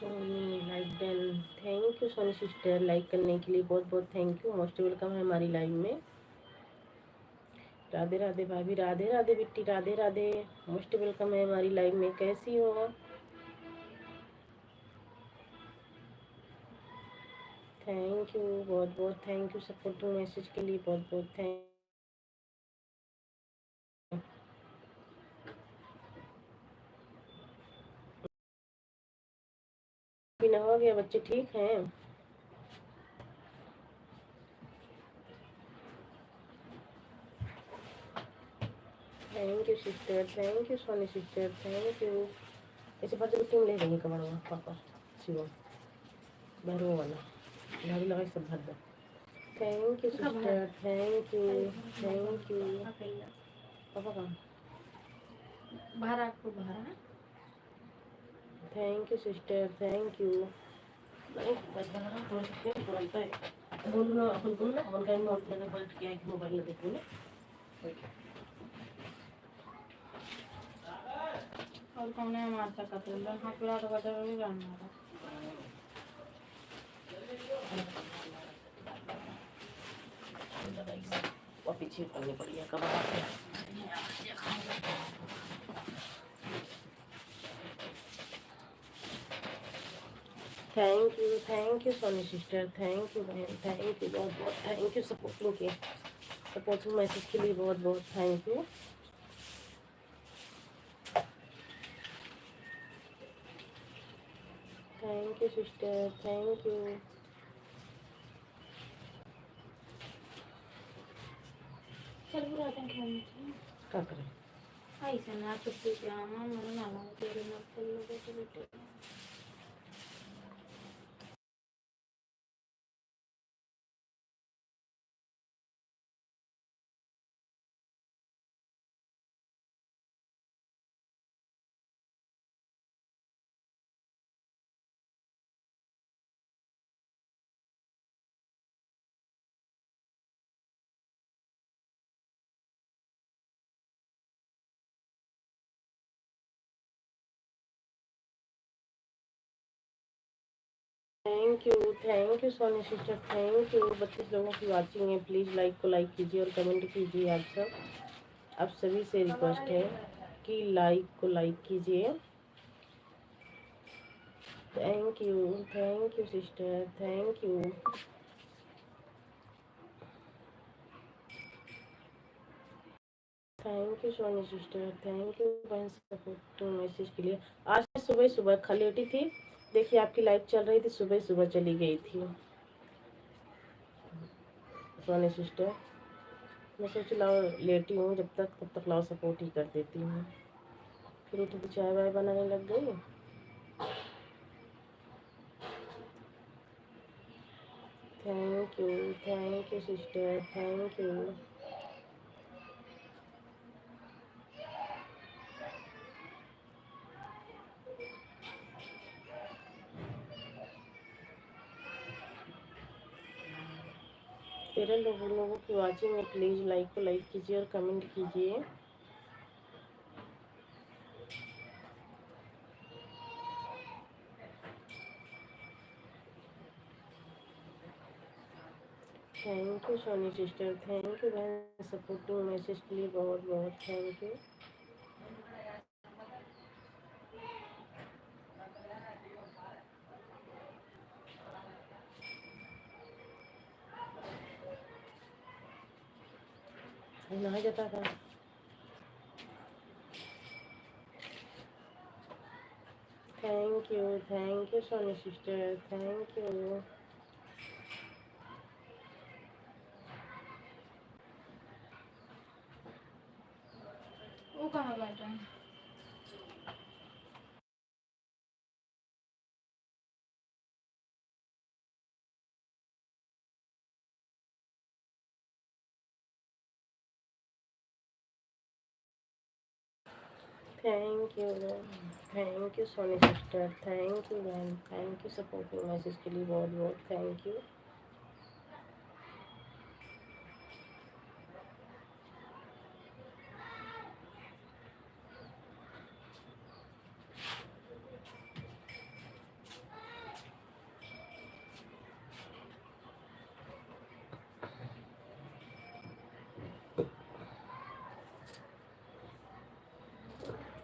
Soni like done. Thank you Soni sister, like करने के लिए बहुत बहुत थैंक यू। मोस्ट वेलकम है हमारी लाइव में। राधे राधे भाभी, राधे राधे बिट्टी, राधे राधे। मोस्ट वेलकम है हमारी लाइव में। कैसी हो? थैंक यू, बहुत बहुत थैंक यू सपोर्टिंग मैसेज के लिए, बहुत बहुत थैंक। पीना हो गया? बच्चे ठीक हैं? Thank you sister, thank you Soni sister, thank you. ऐसे बात टीम ले लेंगे कमर में पापा शिवम भरो वाला भाभी लगा सब भर दो। Thank you sister, thank you, thank you. पापा कहाँ? बाहर आपको बाहर है। Thank you sister, thank you. नहीं बस बना थोड़ा सा बोलता है बोलना अपन बोलना अपन कहीं नोट करने बैठ के एक मोबाइल में देखो ना। और कौन है मारता का तो हाँ पूरा तो बता भी जानना और पीछे करनी पड़ी है कब thank you Soni sister, thank you बहन, थैंक यू बहुत बहुत थैंक यू सपोर्टिंग के सपोर्टिंग मैसेज के लिए बहुत बहुत thank you. Thank you sister, thank you. चल बुरा थैंक यू क्या करें ऐसा ना छुट्टी पे आना मन ना तेरे मत कर लोगे तो बेटे। Thank you Soni sister, thank you. 32 लोगों की वाचिंग है, प्लीज़ लाइक को लाइक कीजिए और कमेंट कीजिए। आप सभी से रिक्वेस्ट है कि लाइक को लाइक कीजिए। Thank you sister, thank you. Thank you Soni sister, thank you बहन सपोर्ट मैसेज के लिए। आज सुबह सुबह खा लेटी थी, देखिए आपकी लाइव चल रही थी, सुबह सुबह चली गई थी सोनी सिस्टर। मैं सोच लाओ लेटी हूँ जब तक, तब तक लाओ सपोर्ट ही कर देती हूँ। फिर उठी तो चाय वाय बनाने लग गई। Thank you sister, thank you. तेरह लोगों की वाचिंग है, प्लीज़ लाइक को लाइक कीजिए और कमेंट कीजिए। Thank you Soni sister, thank you बहन सपोर्टिंग मैसेज के लिए बहुत बहुत थैंक यू। नहा जाता था। Thank you Soni sister, thank you. वो कहाँ बैठा है? Thank you Soni sister, thank you ma'am, thank you supporting message के लिए बहुत बहुत थैंक यू।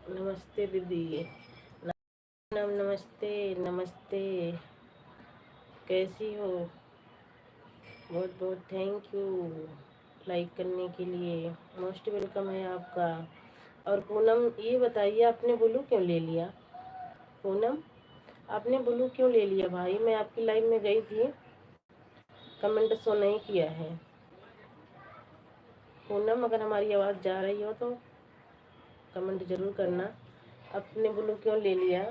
नमस्ते दीदी। नमस्ते। नमस्ते। कैसी हो? बहुत बहुत थैंक यू लाइक करने के लिए। मोस्ट वेलकम है आपका। और पूनम, ये बताइए आपने ब्लू क्यों ले लिया? पूनम, आपने ब्लू क्यों ले लिया भाई? मैं आपकी लाइव में गई थी, कमेंट शो नहीं किया है। पूनम, अगर हमारी आवाज़ जा रही हो तो कमेंट ज़रूर करना। आपने ब्लू क्यों ले लिया?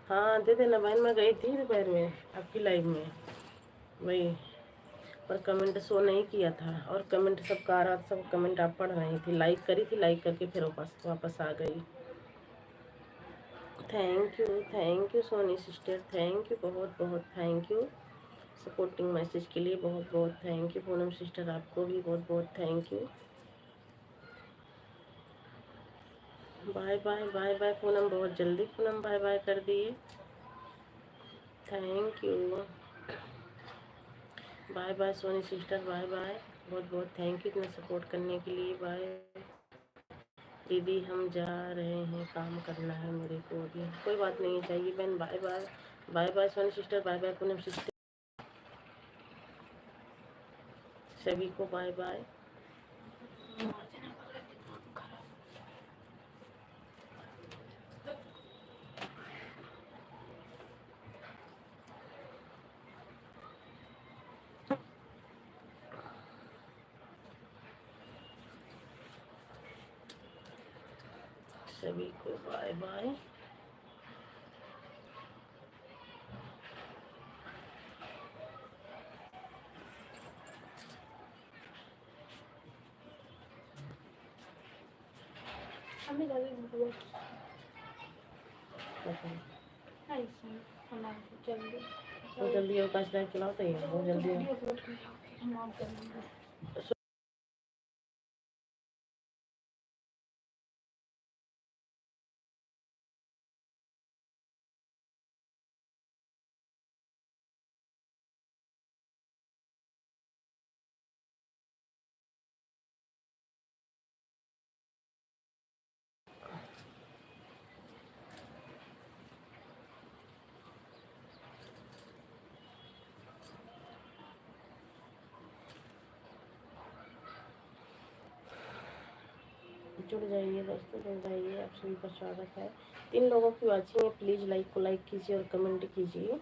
हाँ दे देना बहन, मैं गई थी दोपहर में आपकी लाइव में, वही पर कमेंट शो नहीं किया था। और कमेंट सबका आ रहा था, सब कमेंट आप पढ़ रही थी, लाइक करी थी, लाइक करके फिर वापस वापस आ गई। Thank you Soni sister, thank you, बहुत बहुत थैंक यू सपोर्टिंग मैसेज के लिए, बहुत बहुत थैंक यू। पूनम सिस्टर आपको भी बहुत बहुत thank you. Bye bye bye bye Poonam, बहुत जल्दी पूनम बाय बाय कर दिए। Thank you. Bye bye Soni sister, bye bye. बहुत बहुत थैंक यू इतना सपोर्ट करने के लिए। बाय दीदी, हम जा रहे हैं, काम करना है मेरे को अभी। कोई बात नहीं चाहिए बहन, bye bye. Bye bye Soni sister, bye bye Poonam sister, सभी को बाय बाय। सभी को बाय बाय। हमें जल्दी वो जल्दी अवकाश लाइव चलाओ तो ये वो जल्दी जुड़ जाइए दोस्तों, जुड़ जाइए। आप सभी का स्वागत है। 3 लोगों की वॉचिंग है, प्लीज़ लाइक को लाइक कीजिए और कमेंट कीजिए।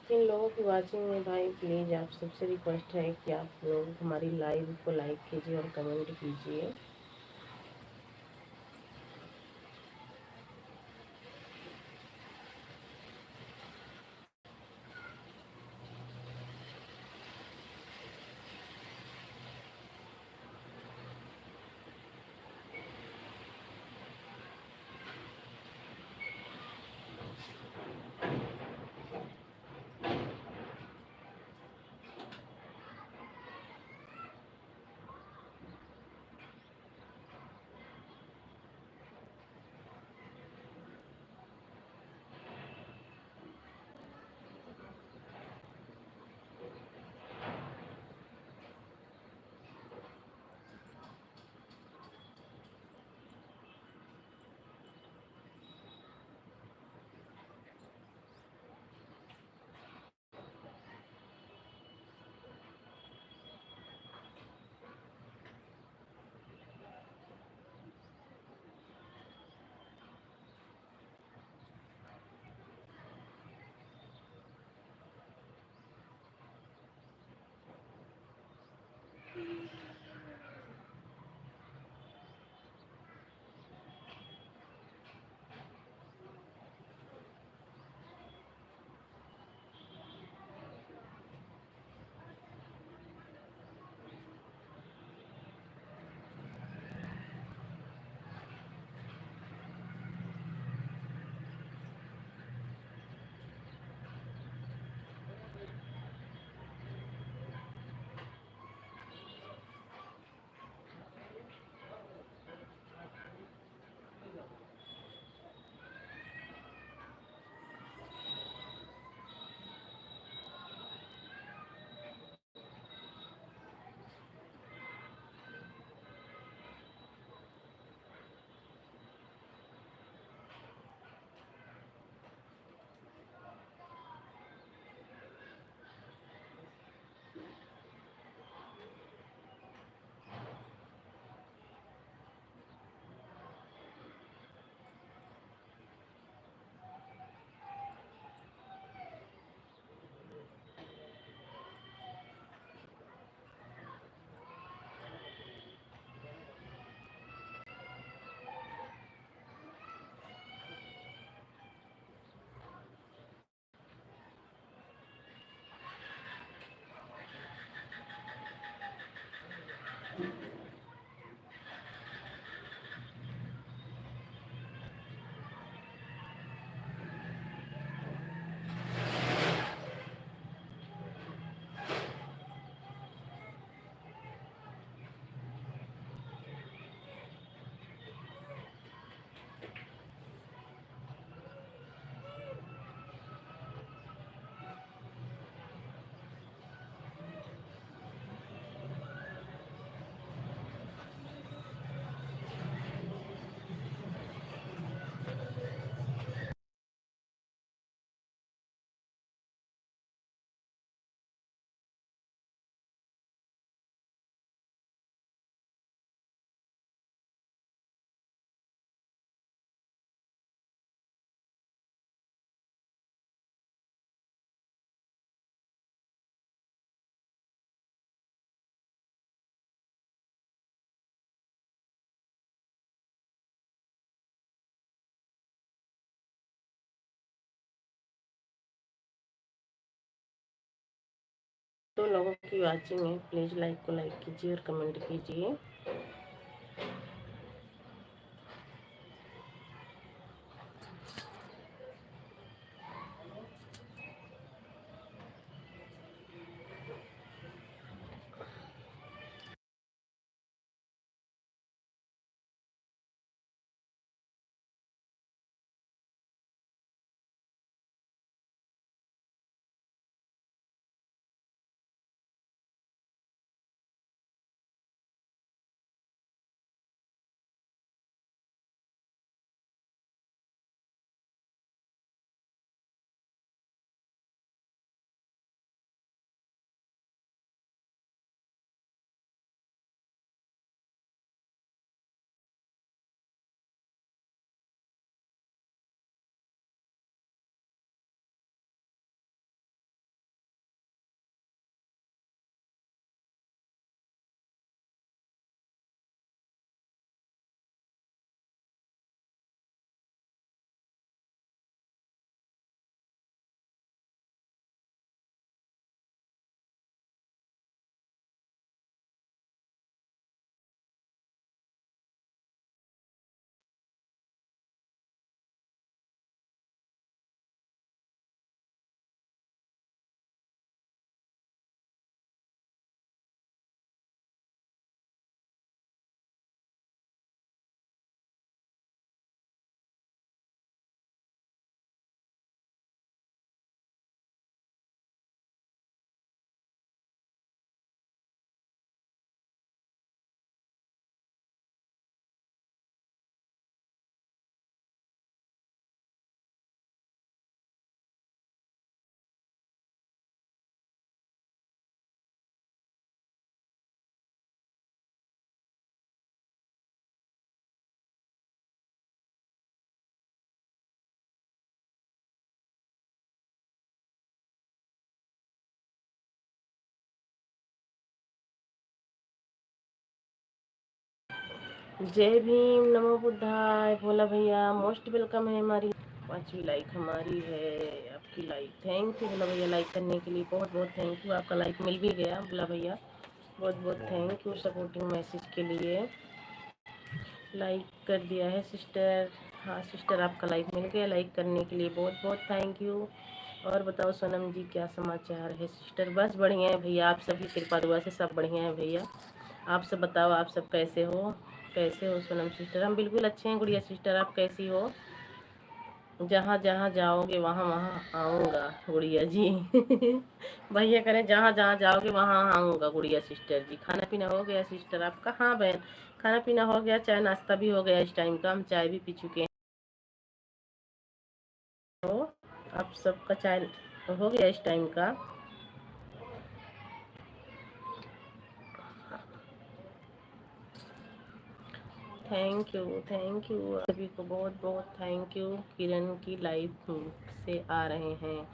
जिन लोगों की वॉचिंग में भाई, प्लीज़ आप सबसे रिक्वेस्ट है कि आप लोग हमारी लाइव को लाइक कीजिए और कमेंट कीजिए। 2 लोगों की वाचिंग है, प्लीज़ लाइक को लाइक कीजिए और कमेंट कीजिए। जय भीम, नमो बुद्धाय। भोला भैया मोस्ट वेलकम है। हमारी 5वीं लाइक हमारी है, आपकी लाइक। थैंक यू भोला भैया लाइक करने के लिए, बहुत बहुत थैंक यू। आपका लाइक मिल भी गया भोला भैया, बहुत बहुत थैंक यू सपोर्टिंग मैसेज के लिए। लाइक कर दिया है सिस्टर। हाँ सिस्टर, आपका लाइक मिल गया, लाइक करने के लिए बहुत बहुत थैंक यू। और बताओ सोनम जी, क्या समाचार है सिस्टर? बस बढ़िया है भैया, आप सबकी कृपा दुआ से सब बढ़िया है भैया। आप सब बताओ, आप सब कैसे हो? कैसे हो सोनम सिस्टर? हम बिल्कुल अच्छे हैं गुड़िया सिस्टर, आप कैसी हो? जहाँ जहाँ जाओगे वहाँ वहाँ आऊँगा गुड़िया जी। भैया करें जहाँ जहाँ जाओगे वहाँ आऊँगा गुड़िया सिस्टर जी। खाना पीना हो गया सिस्टर आपका? हाँ बहन, खाना पीना हो गया, चाय नाश्ता भी हो गया। इस टाइम का हम चाय भी पी चुके हैं। तो आप सबका चाय हो गया इस टाइम का? थैंक यू सभी को, बहुत बहुत थैंक यू। किरण की लाइफ से आ रहे हैं,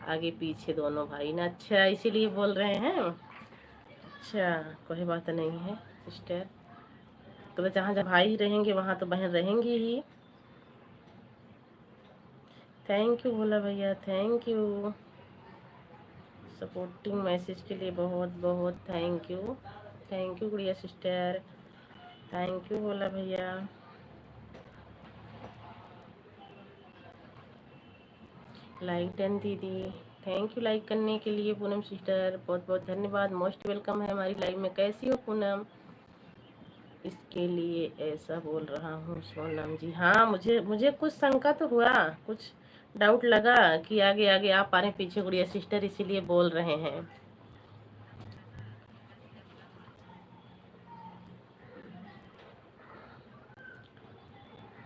आगे पीछे दोनों भाई ना? अच्छा, इसीलिए बोल रहे हैं। अच्छा, कोई बात नहीं है सिस्टर। तो जहाँ जहाँ भाई रहेंगे वहाँ तो बहन रहेंगी ही। थैंक यू भोला भैया, थैंक यू सपोर्टिंग मैसेज के लिए, बहुत बहुत thank you. Thank you Gudiya sister, thank you Bhola भैया। लाइक डन दीदी, थैंक यू लाइक करने के लिए। पूनम सिस्टर बहुत बहुत धन्यवाद, मोस्ट वेलकम है हमारी लाइव में। कैसी हो पूनम? इसके लिए ऐसा बोल रहा हूँ सोनम जी। हाँ, मुझे मुझे कुछ शंका तो हुआ, कुछ डाउट लगा कि आगे आगे आप आ रहे हैं पीछे गुड़िया सिस्टर, इसीलिए बोल रहे हैं।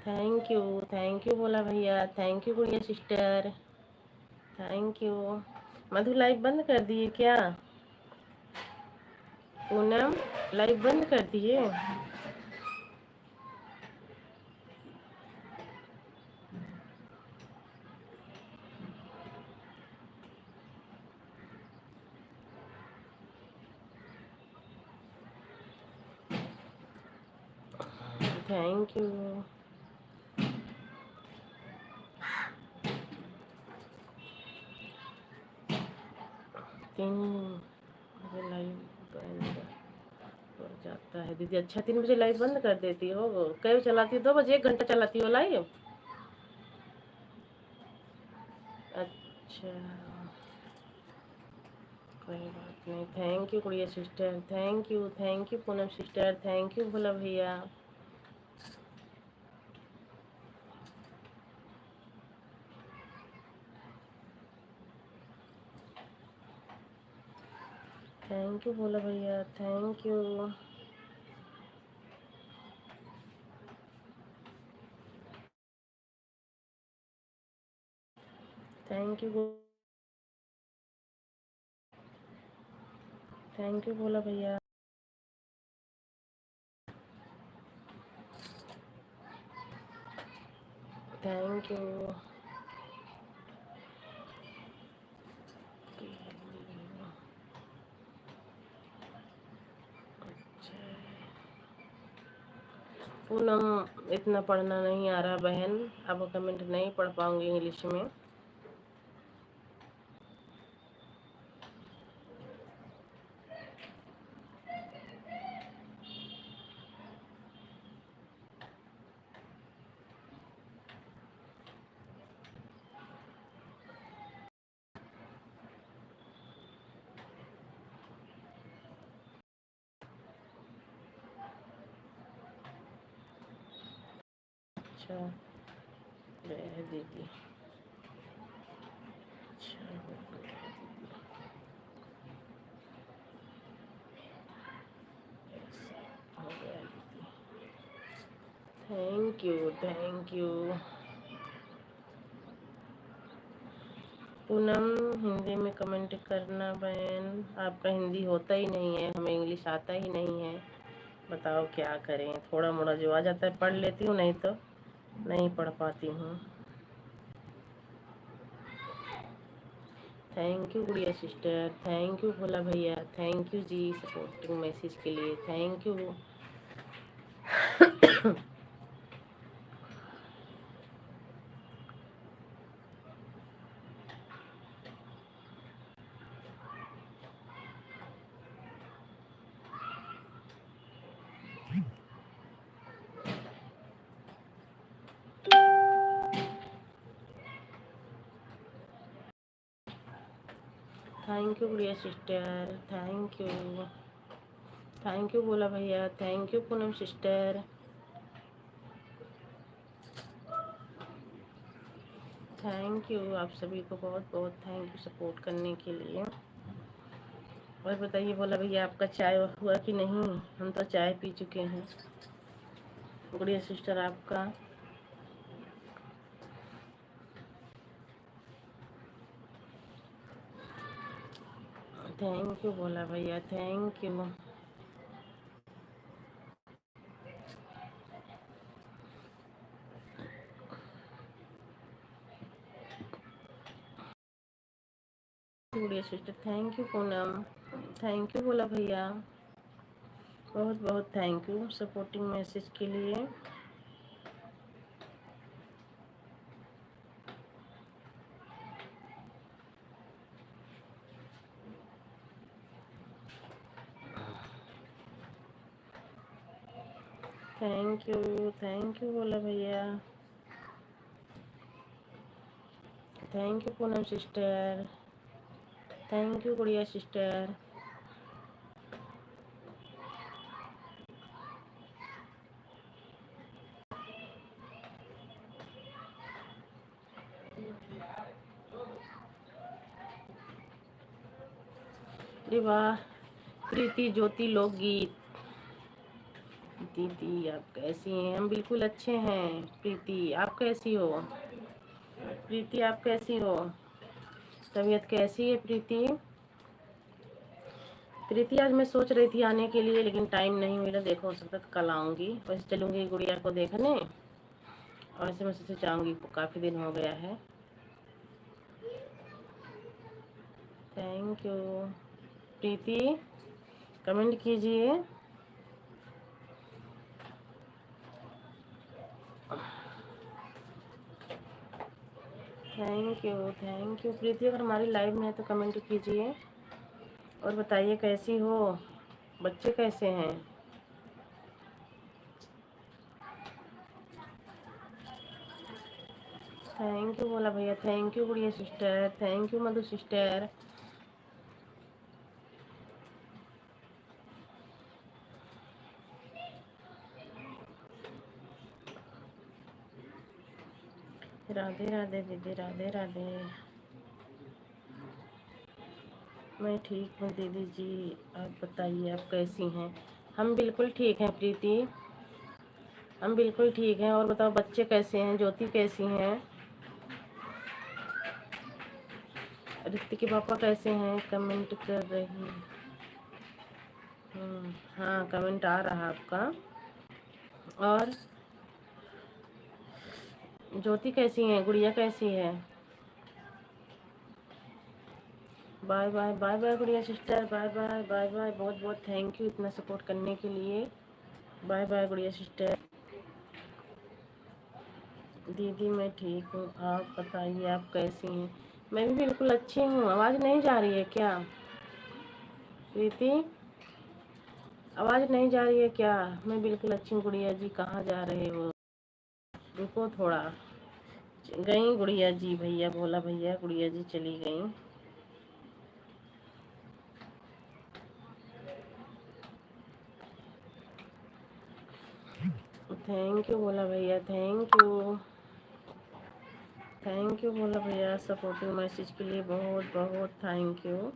थैंक यू बोला भैया, thank you Gudiya sister, thank you. Madhu live बंद कर दिए क्या? पूनम लाइव बंद कर दिए? Thank you. तीन है दीदी। अच्छा 3 बजे लाइव बंद कर देती हो? कई बजे चलाती हो? 2 बजे, 1 घंटा चलाती हो लाइव? अच्छा कोई बात नहीं। Thank you Gudiya sister, thank you Poonam sister, thank you Bhola भैया। थैंक यू भोला भैया, thank you. Thank you Bhola भैया। Thank you. पूनम इतना पढ़ना नहीं आ रहा बहन, अब कमेंट नहीं पढ़ पाऊंगी इंग्लिश में। अच्छा रह दीदी, अच्छा हो गया दीदी। Thank you Poonam. हिंदी में कमेंट करना बहन, आपका हिंदी होता ही नहीं है, हमें इंग्लिश आता ही नहीं है। बताओ क्या करें, थोड़ा मोड़ा जो आ जाता है पढ़ लेती हूँ, नहीं तो नहीं पढ़ पाती हूँ। Thank you Gudiya sister, thank you Bhola भैया, थैंक यू जी सपोर्टिंग मैसेज के लिए, thank you. Thank you Gudiya sister, thank you Bhola भैया, thank you Poonam sister. Thank you आप सभी को बहुत बहुत थैंक यू सपोर्ट करने के लिए। और बताइए भोला भैया आपका चाय हुआ कि नहीं? हम तो चाय पी चुके हैं। गुड़िया सिस्टर आपका? थैंक यू भोला भैया, thank you. Gudiya sister thank you Poonam, thank you Bhola भैया, बहुत बहुत थैंक यू सपोर्टिंग मैसेज के लिए। थैंक यू भोला भैया, thank you Poonam sister, thank you Gudiya sister. अरे वाह, प्रीति ज्योति लोकगीत। दीदी आप कैसी हैं? हम बिल्कुल अच्छे हैं। प्रीति आप कैसी हो? प्रीति आप कैसी हो? तबीयत कैसी है प्रीति? प्रीति आज मैं सोच रही थी आने के लिए, लेकिन टाइम नहीं मिला। देखो हो सकता तो कल आऊँगी, वैसे चलूँगी गुड़िया को देखने, और ऐसे मैं सोचे जाऊँगी, काफ़ी दिन हो गया है। थैंक यू प्रीति, कमेंट कीजिए। थैंक यू प्रीति, अगर हमारी लाइव में है तो कमेंट कीजिए और बताइए कैसी हो, बच्चे कैसे हैं? थैंक यू बोला भैया, thank you Gudiya sister, thank you Madhu sister. Radhe Radhe दीदी, राधे राधे। मैं ठीक हूँ दीदी जी, आप बताइए आप कैसी हैं? हम बिल्कुल ठीक हैं प्रीति, हम बिल्कुल ठीक हैं। और बताओ बच्चे कैसे हैं? ज्योति कैसी हैं? रित्ती के पापा कैसे हैं? कमेंट कर रही। हाँ कमेंट आ रहा आपका। और ज्योति कैसी है? गुड़िया कैसी है? Bye bye bye bye Gudiya sister, bye bye bye bye. बहुत बहुत थैंक यू इतना सपोर्ट करने के लिए। Bye bye Gudiya sister. दीदी मैं ठीक हूँ, आप बताइए आप कैसी हैं? मैं भी बिल्कुल अच्छी हूँ। आवाज़ नहीं जा रही है क्या प्रीति? आवाज़ नहीं जा रही है क्या? मैं बिल्कुल अच्छी हूँ। गुड़िया जी कहाँ जा रहे हो? रुको थोड़ा। गई गुड़िया जी, भैया बोला भैया गुड़िया जी चली गई। थैंक यू बोला भैया, थैंक यू। थैंक यू बोला भैया सपोर्टिव मैसेज के लिए, बहुत बहुत थैंक यू।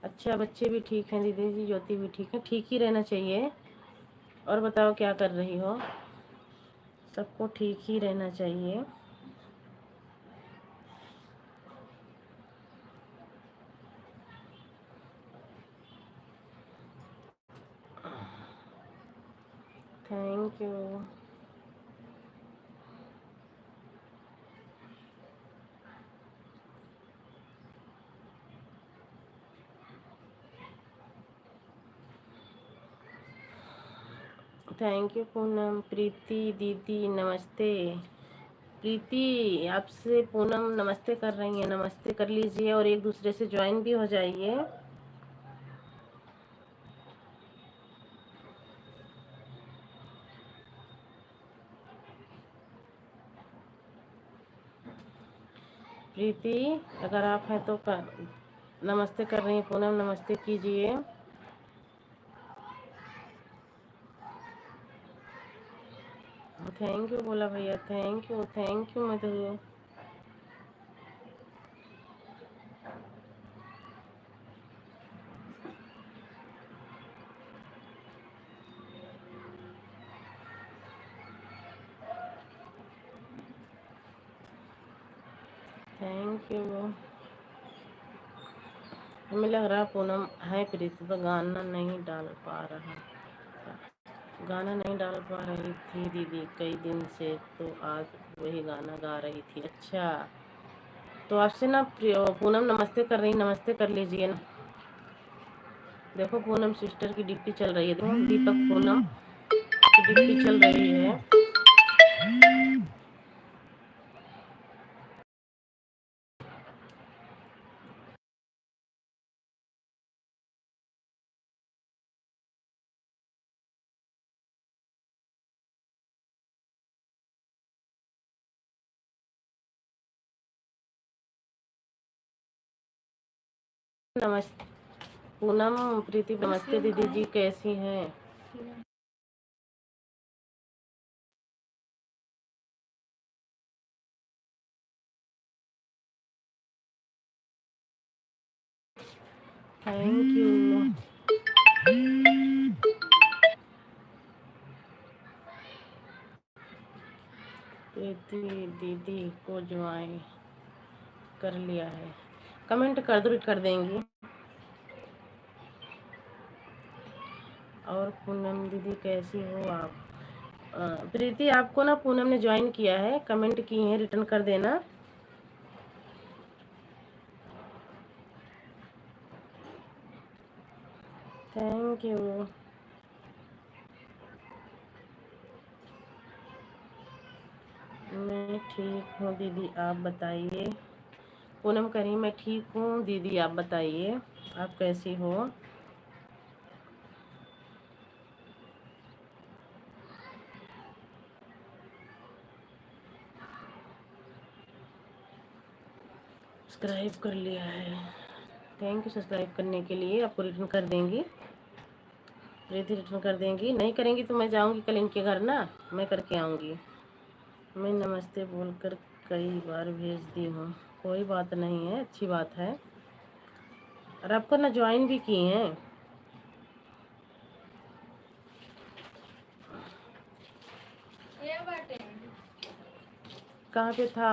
अच्छा बच्चे भी ठीक हैं दीदी जी, ज्योति भी ठीक है, ठीक ही रहना चाहिए। और बताओ क्या कर रही हो? सबको ठीक ही रहना चाहिए। Thank you. Thank you Poonam. Preeti दीदी नमस्ते। प्रीति आपसे पूनम नमस्ते कर रही हैं, नमस्ते कर लीजिए और एक दूसरे से ज्वाइन भी हो जाइए। प्रीति अगर आप हैं तो नमस्ते कर रही हैं पूनम, नमस्ते कीजिए। थैंक यू बोला भैया, thank you Madhu. Thank you. हमें लग रहा पूनम है प्रीति तो गाना नहीं डाल पा रहा, गाना नहीं डाल पा रही थी दीदी कई दिन से, तो आज वही गाना गा रही थी। अच्छा तो आपसे ना पूनम नमस्ते कर रही, नमस्ते कर लीजिए ना। देखो पूनम सिस्टर की डिप्टी चल रही है, देखो दीपक पूनम की डिप्टी चल रही है। नमस्ते पूनम, प्रीति नमस्ते दीदी जी कैसी हैं? Thank you. प्रीति दीदी को ज्वाइन कर लिया है, कमेंट कर दो, कर देंगी। और पूनम दीदी कैसी हो आप? प्रीति आपको ना पूनम ने ज्वाइन किया है, कमेंट की है, रिटर्न कर देना। Thank you. मैं ठीक हूँ दीदी, आप बताइए पूनम करीम मैं ठीक हूँ दीदी, आप बताइए आप कैसी हो। सब्सक्राइब कर लिया है, थैंक यू सब्सक्राइब करने के लिए। आपको रिटर्न कर देंगी, प्रीति रिटर्न कर देंगी। नहीं करेंगी तो मैं जाऊंगी कल इनके घर ना, मैं करके आऊँगी। मैं नमस्ते बोलकर कई बार भेज दी हूँ, कोई बात नहीं है, अच्छी बात है। और आपको ना ज्वाइन भी किए हैं। कहाँ पे था?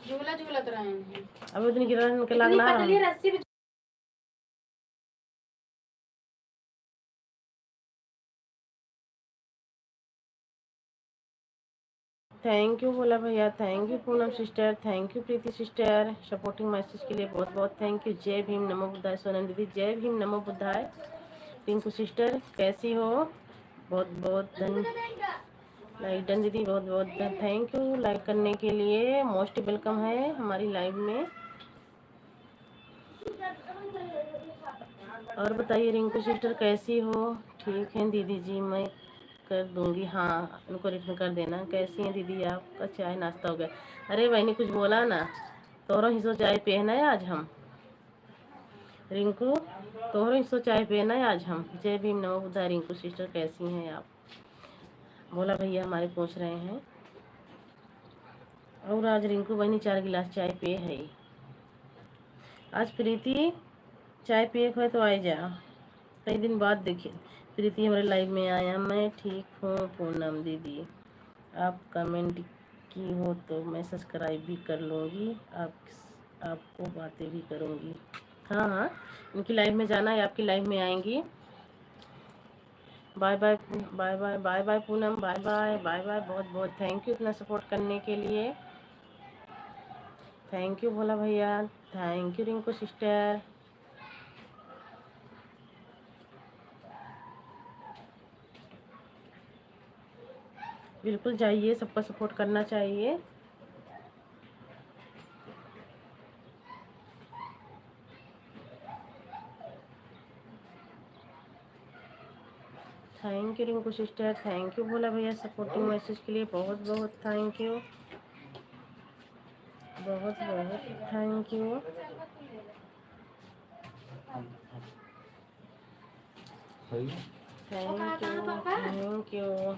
झूला झूलत रहे हैं। अभी उतनी गिरा निकला ना रस्सी। थैंक यू बोला भैया, thank you Poonam sister, thank you Preeti sister, supporting message के लिए बहुत बहुत थैंक यू। जय भीम नमो बुद्धाय। सोनम दीदी जय भीम नमो बुद्धाय। पिंकू सिस्टर कैसी हो, बहुत बहुत लाइक डन दीदी, बहुत बहुत थैंक यू लाइक करने के लिए। मोस्ट वेलकम है हमारी लाइव में। और बताइए रिंकू सिस्टर कैसी हो। ठीक है दीदी जी, मैं कर दूंगी, हाँ उनको रिटर्न कर देना। कैसी हैं दीदी, आपका चाय नाश्ता हो गया? अरे बहनी कुछ बोला ना, तोरो हिस्सो चाय पीना है आज हम। रिंकू तोरो हिस्सो चाय पीना है आज हम। जय भीम नमो बुद्धाय। रिंकू सिस्टर कैसी हैं आप? बोला भैया हमारे पूछ रहे हैं। और आज रिंकू बहनी 4 गिलास चाय पिए है। आज प्रीति चाय पिए खोए तो आई जा, कई दिन बाद देखिए प्रीति हमारे लाइव में आया। मैं ठीक हूँ पूनम दीदी, आप कमेंट की हो तो मैं सब्सक्राइब भी कर लूँगी, आपको बातें भी करूँगी। हाँ हाँ, इनकी लाइव में जाना है, आपकी लाइव में आएंगी। Bye bye bye bye bye bye Poonam, bye bye bye bye. बहुत बहुत थैंक यू इतना सपोर्ट करने के लिए। थैंक यू भोला भैया, थैंक यू रिंकू सिस्टर। बिल्कुल जाइए, सबका सपोर्ट करना चाहिए। Thank you Rinku sister, thank you Bhola भैया सपोर्टिंग मैसेज के लिए बहुत बहुत थैंक यू, बहुत बहुत thank you. Thank you.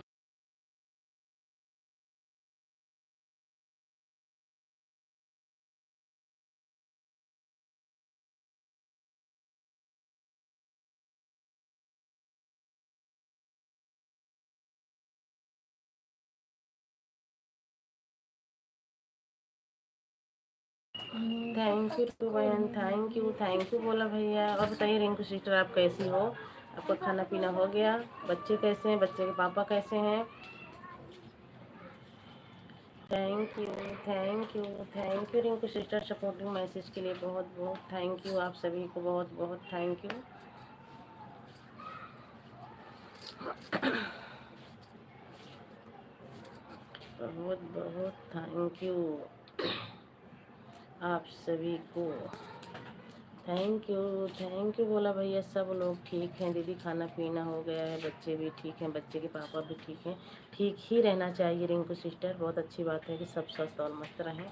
Thank you बहन, थैंक यू बोला भैया। और बताइए रिंकू सिस्टर आप कैसी हो, आपका खाना पीना हो गया? बच्चे कैसे हैं, बच्चे के पापा कैसे हैं? Thank you thank you thank you Rinku sister supporting message के लिए बहुत बहुत थैंक यू। आप सभी को बहुत बहुत थैंक यू। बहुत बहुत थैंक यू आप सभी को। थैंक यू बोला भैया। सब लोग ठीक हैं दीदी, खाना पीना हो गया है, बच्चे भी ठीक हैं, बच्चे के पापा भी ठीक हैं। ठीक ही रहना चाहिए रिंकू सिस्टर, बहुत अच्छी बात है कि सब स्वस्थ और मस्त रहें।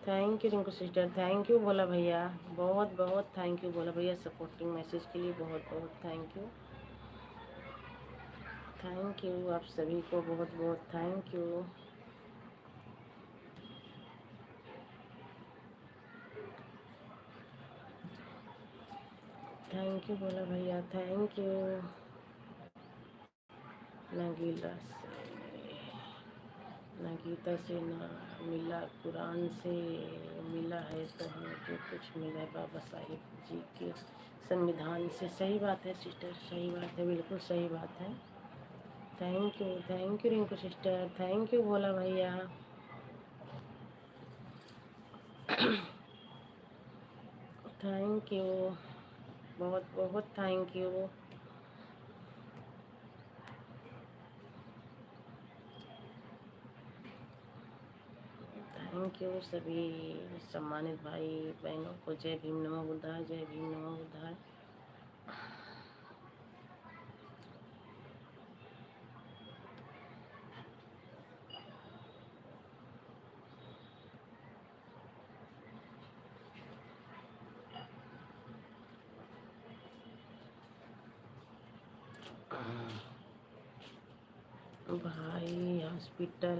Thank you Rinku sister, thank you बोला भैया, बहुत बहुत थैंक यू बोला भैया सपोर्टिंग मैसेज के लिए बहुत बहुत थैंक यू। थैंक यू आप सभी को बहुत बहुत थैंक यू। थैंक यू बोला भैया, थैंक यू। नगीला से, नगीता से ना मिला, कुरान से मिला है तो मुझे कुछ मिला है बाबा साहिब जी के संविधान से। सही बात है सिस्टर, सही बात है, बिल्कुल सही बात है। Thank you Rinku sister, thank you Bhola भैया। थैंक यू, बहुत बहुत थैंक यू। थैंक यू सभी सम्मानित भाई बहनों को। जय भीम नमो बुद्धाय, जय भीम नमो बुद्धाय। भाई हॉस्पिटल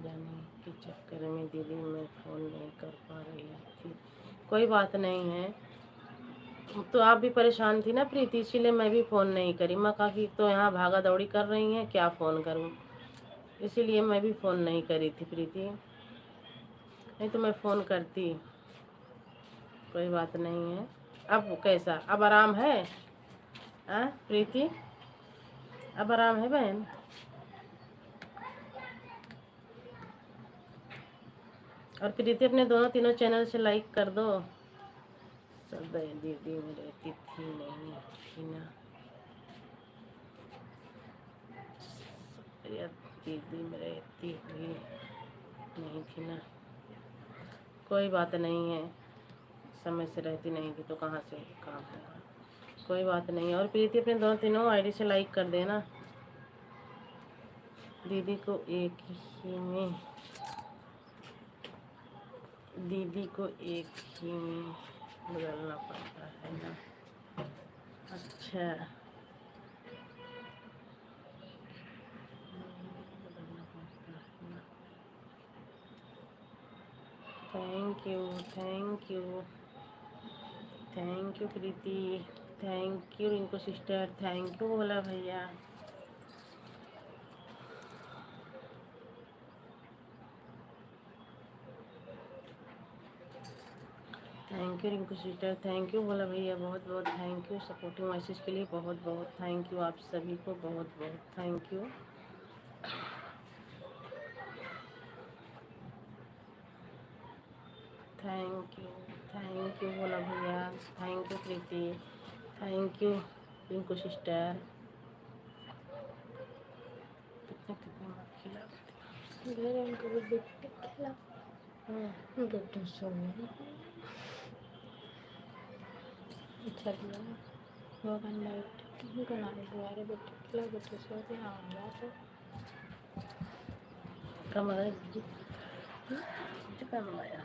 जाने के चक्कर में दीदी मैं फ़ोन नहीं कर पा रही थी। कोई बात नहीं है, तो आप भी परेशान थी ना प्रीति, इसीलिए मैं भी फ़ोन नहीं करी। मैं काफ़ी तो यहाँ भागा दौड़ी कर रही हैं, क्या फ़ोन करूँ, इसीलिए मैं भी फ़ोन नहीं करी थी प्रीति, नहीं तो मैं फ़ोन करती। कोई बात नहीं है। अब कैसा, अब आराम है? हाँ प्रीति, अब आराम है बहन? और प्रीति अपने दोनों तीनों चैनल से लाइक कर दो। सब दीदी में रहती थी नहीं थी ना, दीदी में रहती हुई नहीं थी ना। कोई बात नहीं है, समय से रहती नहीं थी तो कहाँ से काम होगा। कोई बात नहीं है। और प्रीति अपने दोनों तीनों आईडी से लाइक कर देना। दीदी को एक ही में बदलना पड़ता है ना। अच्छा, बदलना पड़ता है ना। Thank you Preeti, thank you Rinku sister, thank you बोला भैया। Thank you Rinku sister, thank you बोला भैया, बहुत बहुत थैंक यू। सपोर्टिव मैसेज के लिए बहुत बहुत थैंक यू आप सभी को, बहुत बहुत थैंक यू। थैंक यू बोला भैया, thank you Preeti, thank you Rinku sister. कितने मत खिला घर उनको भी बिट्टे खिला बिट्टे सोने अच्छा दिया वो गंदा बिट्टे गला दुआरे बिट्टे खिला बिट्टे सो के आऊँगा तो कमरा कमाया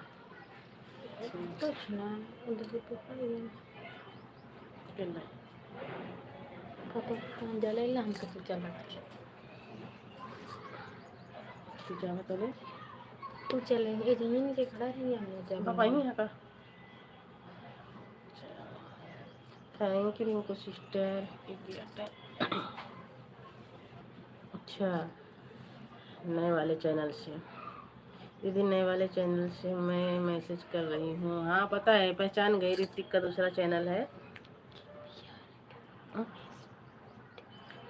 कुछ ना उधर से तो पापा जले ला हमको तो चला तू जावा तो ले, तू चले ये जमीन से खड़ा रही हम लोग पापा ही है का। Thank you Rinku sister. अच्छा, नए वाले चैनल से दीदी, नए वाले चैनल से मैं मैसेज कर रही हूँ। हाँ पता है, पहचान गई, ऋतिक का दूसरा चैनल है।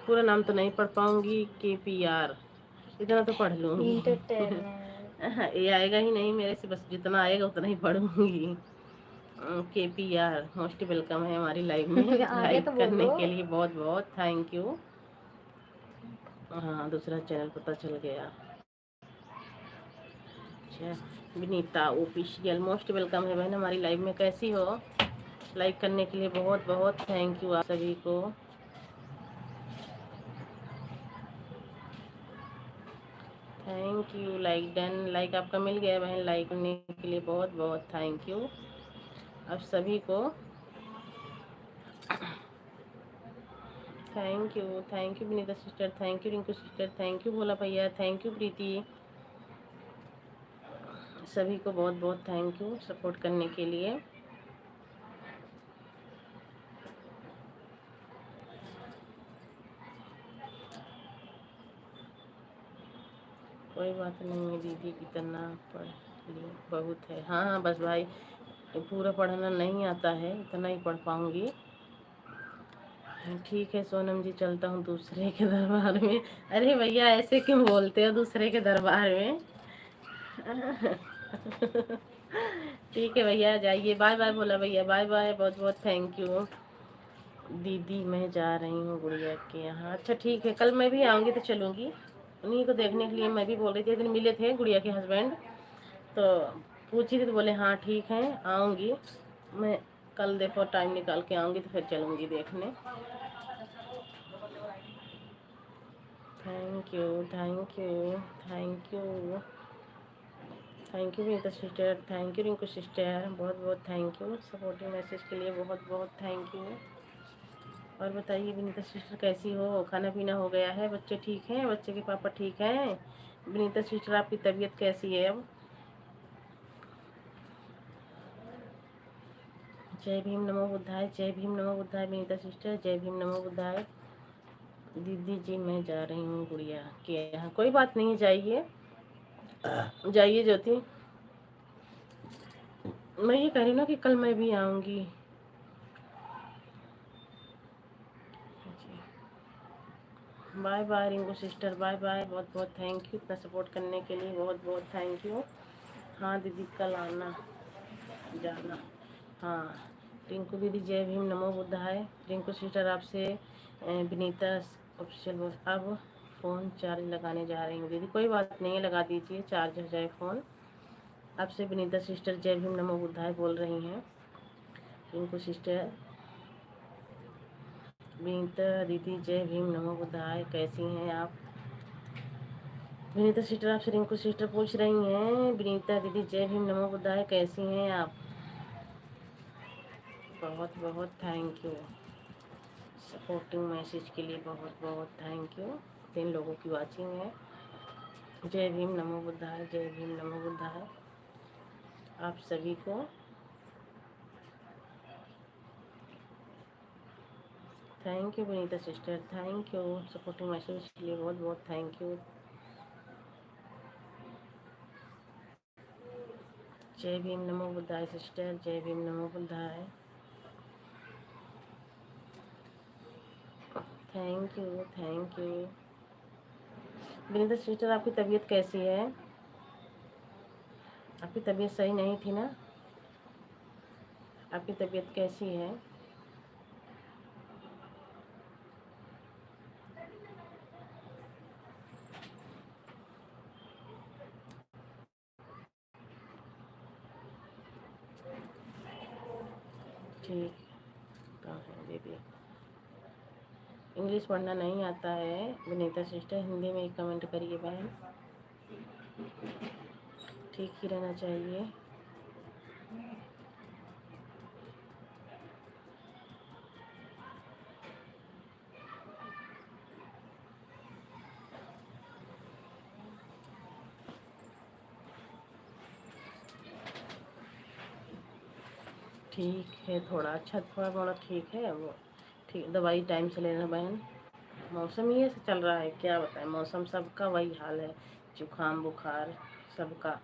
पूरा नाम तो नहीं पढ़ पाऊंगी, KPR इतना तो पढ़ लूँगी। ये आएगा ही नहीं मेरे से, बस जितना आएगा उतना ही पढ़ूंगी। KPR मोस्ट वेलकम है हमारी लाइव में। लाइक तो करने के लिए बहुत बहुत थैंक यू। हाँ दूसरा चैनल पता चल गया। अच्छा, विनीता ऑफिशियल मोस्ट वेलकम है बहन हमारी लाइव में। कैसी हो? लाइक करने के लिए बहुत बहुत थैंक यू आप सभी को। Thank you, like done, like आपका मिल गया बहन। लाइक करने के लिए बहुत बहुत थैंक यू आप सभी को। Thank you Vinita sister, thank you Rinku sister, thank you Bhola भैया, थैंक यू प्रीति, सभी को बहुत बहुत थैंक यू सपोर्ट करने के लिए। कोई बात नहीं है दीदी, कितना पढ़ ली बहुत है। हाँ हाँ बस भाई, पूरा पढ़ना नहीं आता है, इतना ही पढ़ पाऊँगी। ठीक है सोनम जी, चलता हूँ दूसरे के दरबार में। अरे भैया ऐसे क्यों बोलते हो, दूसरे के दरबार में? ठीक है भैया जाइए, बाय बाय बोला भैया, बाय बाय, बहुत बहुत थैंक यू। दीदी मैं जा रही हूँ गुड़िया के यहाँ। अच्छा ठीक है, कल मैं भी आऊँगी तो चलूँगी, उन्हीं को देखने के लिए। मैं भी बोल रही थी, एक दिन मिले थे गुड़िया के हस्बैंड, तो पूछी थी तो बोले हाँ ठीक है आऊँगी मैं, कल देखो टाइम निकाल के आऊँगी तो फिर चलूँगी देखने। Thank you thank you thank you thank you Vinita sister, thank you Rinku sister, बहुत बहुत थैंक यू सपोर्टिंग मैसेज के लिए, बहुत बहुत थैंक यू। और बताइए विनीता सिस्टर कैसी हो, खाना पीना हो गया है, बच्चे ठीक हैं, बच्चे के पापा ठीक हैं? विनीता सिस्टर आपकी तबीयत कैसी है अब? जय भीम नमो बुद्धाय, जय भीम नमो बुद्धाय विनीता सिस्टर, जय भीम नमो बुद्धाय। दीदी जी मैं जा रही हूँ गुड़िया के यहाँ, कोई बात नहीं जाइए जाइए ज्योति। मैं ये कह रही हूँ ना कि कल मैं भी आऊँगी। Bye bye Rinku sister, bye bye, बहुत बहुत थैंक यू इतना सपोर्ट करने के लिए, बहुत बहुत थैंक यू। हाँ दीदी कल आना जाना। हाँ रिंकू दीदी जय भीम नमो बुद्धाय। रिंकू सिस्टर आपसे विनीता ऑफिशियल अब फ़ोन चार्ज लगाने जा रही हूँ दीदी, कोई बात नहीं है लगा दीजिए, चार्ज हो जाए फ़ोन। आपसे विनीता सिस्टर जय भीम नमो बुद्धाय बोल रही हैं। रिंकू सिस्टर, विनीता दीदी जय भीम नमो बुद्धाय, कैसी हैं आप? विनीता सिस्टर आपसे रिंकू सिस्टर पूछ रही हैं, विनीता दीदी जय भीम नमो बुद्धाय कैसी हैं आप? बहुत बहुत थैंक यू सपोर्टिंग मैसेज के लिए, बहुत बहुत थैंक यू। 3 लोगों की वाचिंग है। जय भीम नमो बुद्धाय, जय भीम नमो बुद्धाय आप सभी को। Thank you Vinita sister, thank you supporting message के लिए, बहुत बहुत थैंक यू। जय भीम नमो बुद्धाय सिस्टर, जय भीम नमो बुद्धाय। Thank you thank you. Vinita sister आपकी तबीयत कैसी है? आपकी तबीयत सही नहीं थी ना? आपकी तबीयत कैसी है? ठीक, कहाँ है दीदी? इंग्लिश पढ़ना नहीं आता है विनीता सिस्टर, हिंदी में ही कमेंट करिए बहन, ठीक ही रहना चाहिए। ठीक है थोड़ा अच्छा, थोड़ा मोड़ा ठीक है वो, ठीक, दवाई टाइम से लेना बहन। मौसम ही ऐसे चल रहा है, क्या बताएं, मौसम सबका वही हाल है, जुकाम बुखार सबका।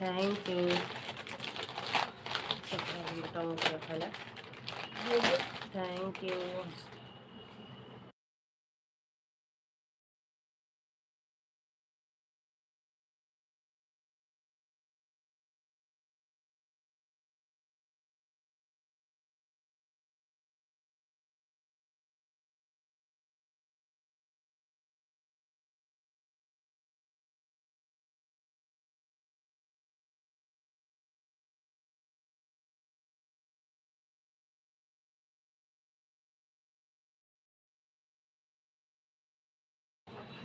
थैंक यू बताऊँ क्या खाया, थैंक यू।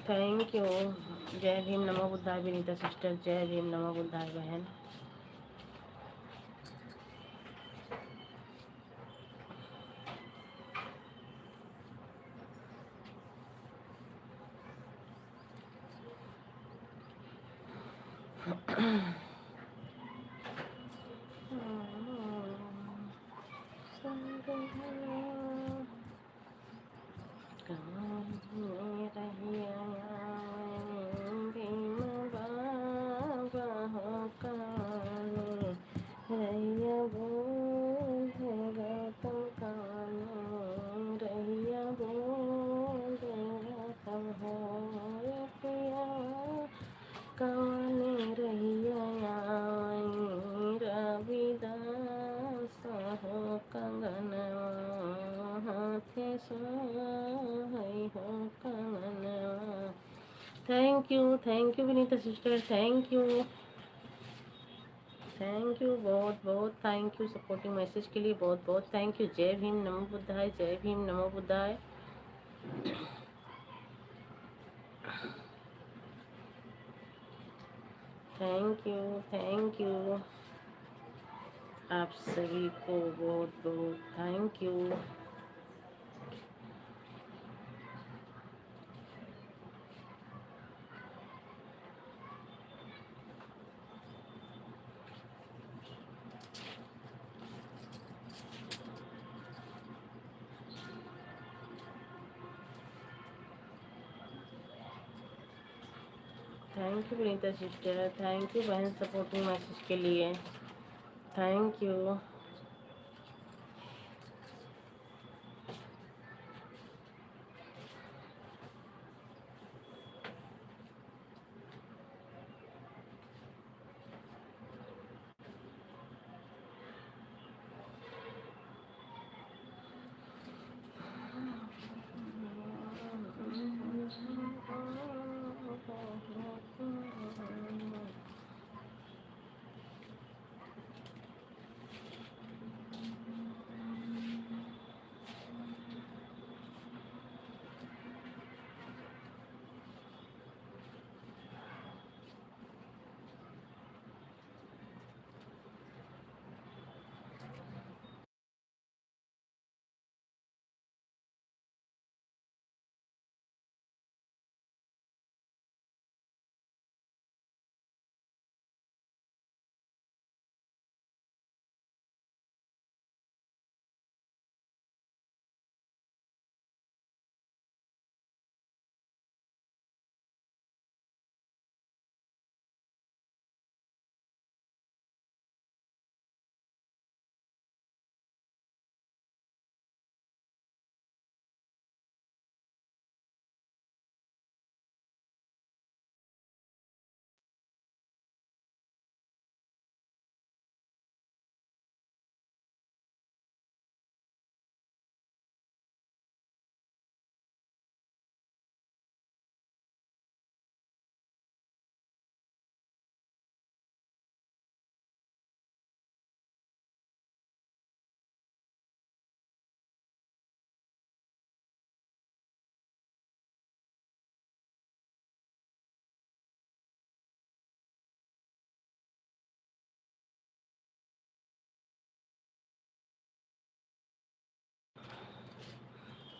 Thank you. जय भीम नमो बुद्धाय विनीता सिस्टर, जय भीम नमो बुद्धाय बहन। कैसा है हो कंगनवा। Thank you Vinita sister, thank you बहुत बहुत थैंक यू सपोर्टिंग मैसेज के लिए, बहुत बहुत थैंक यू। जय भीम नमो बुद्धाय, जय भीम नमो बुद्धाय। थैंक यू आप सभी को बहुत बहुत thank you. Thank you Vinita sister, thank you बहन सपोर्टिंग मैसेज के लिए, थैंक यू।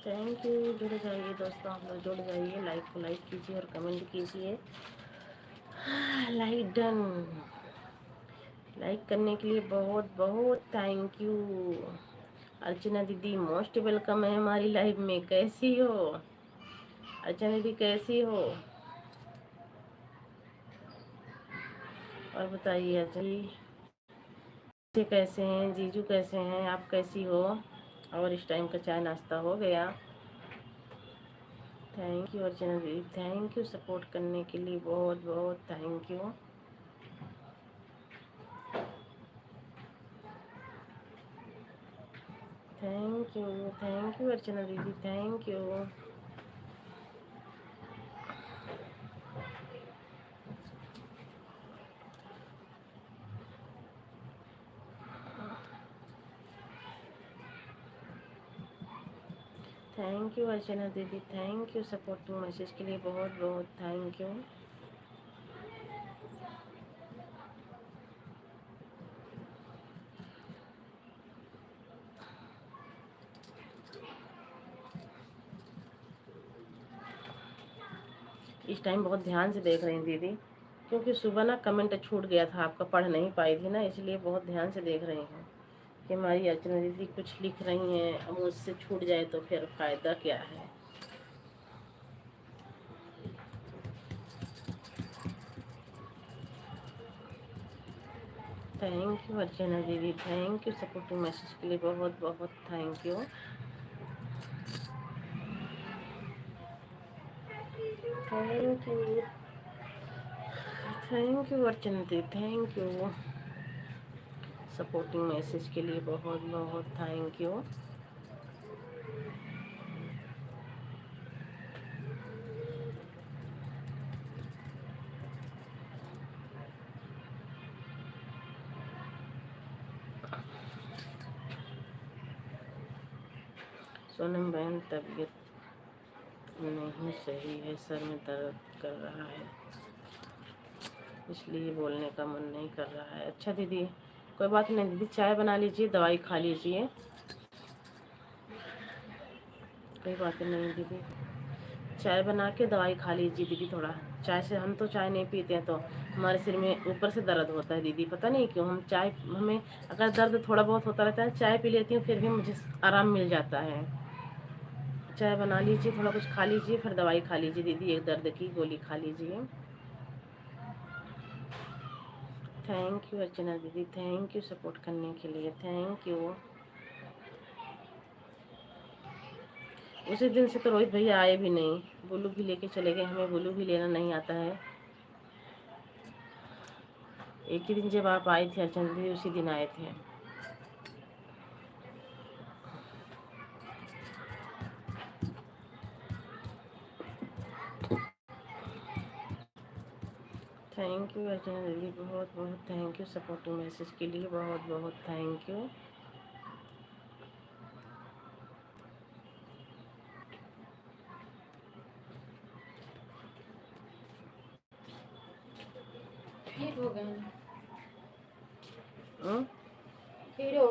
Thank you. जुड़ जाइए दोस्तों, आप लोग जुड़ जाइए, लाइक को लाइक कीजिए और कमेंट कीजिए। लाइक डन, लाइक करने के लिए बहुत बहुत थैंक यू। अर्चना दीदी मोस्ट वेलकम है हमारी लाइव में, कैसी हो अर्चना दीदी, कैसी हो? और बताइए अर्चना जी कैसे हैं, जीजू कैसे हैं, आप कैसी हो? और इस टाइम का चाय नाश्ता हो गया? थैंक यू अर्चना दीदी, थैंक यू सपोर्ट करने के लिए, बहुत बहुत thank you. Thank you Archana दीदी, thank you. Thank you Archana दीदी, थैंक यू सपोर्टिंग मैसेज के लिए, बहुत बहुत थैंक यू। इस टाइम बहुत ध्यान से देख रही हैं दीदी, क्योंकि सुबह ना कमेंट छूट गया था आपका, पढ़ नहीं पाई थी ना, इसलिए बहुत ध्यान से देख रही हूँ कि हमारी अर्चना दीदी कुछ लिख रही हैं, अब मुझसे छूट जाए तो फिर फ़ायदा क्या है। थैंक यू अर्चना दीदी, थैंक यू सपोर्टिंग मैसेज के लिए, बहुत बहुत thank you. Thank you, thank you Archana दीदी, थैंक यू सपोर्टिंग मैसेज के लिए, बहुत बहुत थैंक यू। सोनम बहन तबीयत नहीं सही है, सर में दर्द कर रहा है, इसलिए बोलने का मन नहीं कर रहा है। अच्छा दीदी, कोई बात नहीं दीदी, चाय बना लीजिए, दवाई खा लीजिए, कोई बात नहीं दीदी, चाय बना के दवाई खा लीजिए दीदी। थोड़ा चाय से, हम तो चाय नहीं पीते हैं तो हमारे सिर में ऊपर से दर्द होता है दीदी, पता नहीं क्यों। हम चाय, हमें अगर दर्द थोड़ा बहुत होता रहता है, चाय पी लेती हूँ, फिर भी मुझे आराम मिल जाता है। चाय बना लीजिए, थोड़ा कुछ खा लीजिए, फिर दवाई खा लीजिए दीदी, एक दर्द की गोली खा लीजिए। थैंक यू अर्चना दीदी, थैंक यू सपोर्ट करने के लिए, थैंक यू। उसी दिन से तो रोहित भैया आए भी नहीं, बुल्लू भी लेके चले गए, हमें बुल्लू भी लेना नहीं आता है। एक ही दिन जब आप आई थी अर्चना दीदी, उसी दिन आए थे। थैंक यू अर्चना दीदी, बहुत बहुत थैंक यू सपोर्टिंग मैसेज के लिए, बहुत बहुत थैंक यू। फिर हो गया ना, हम्म? फिर हो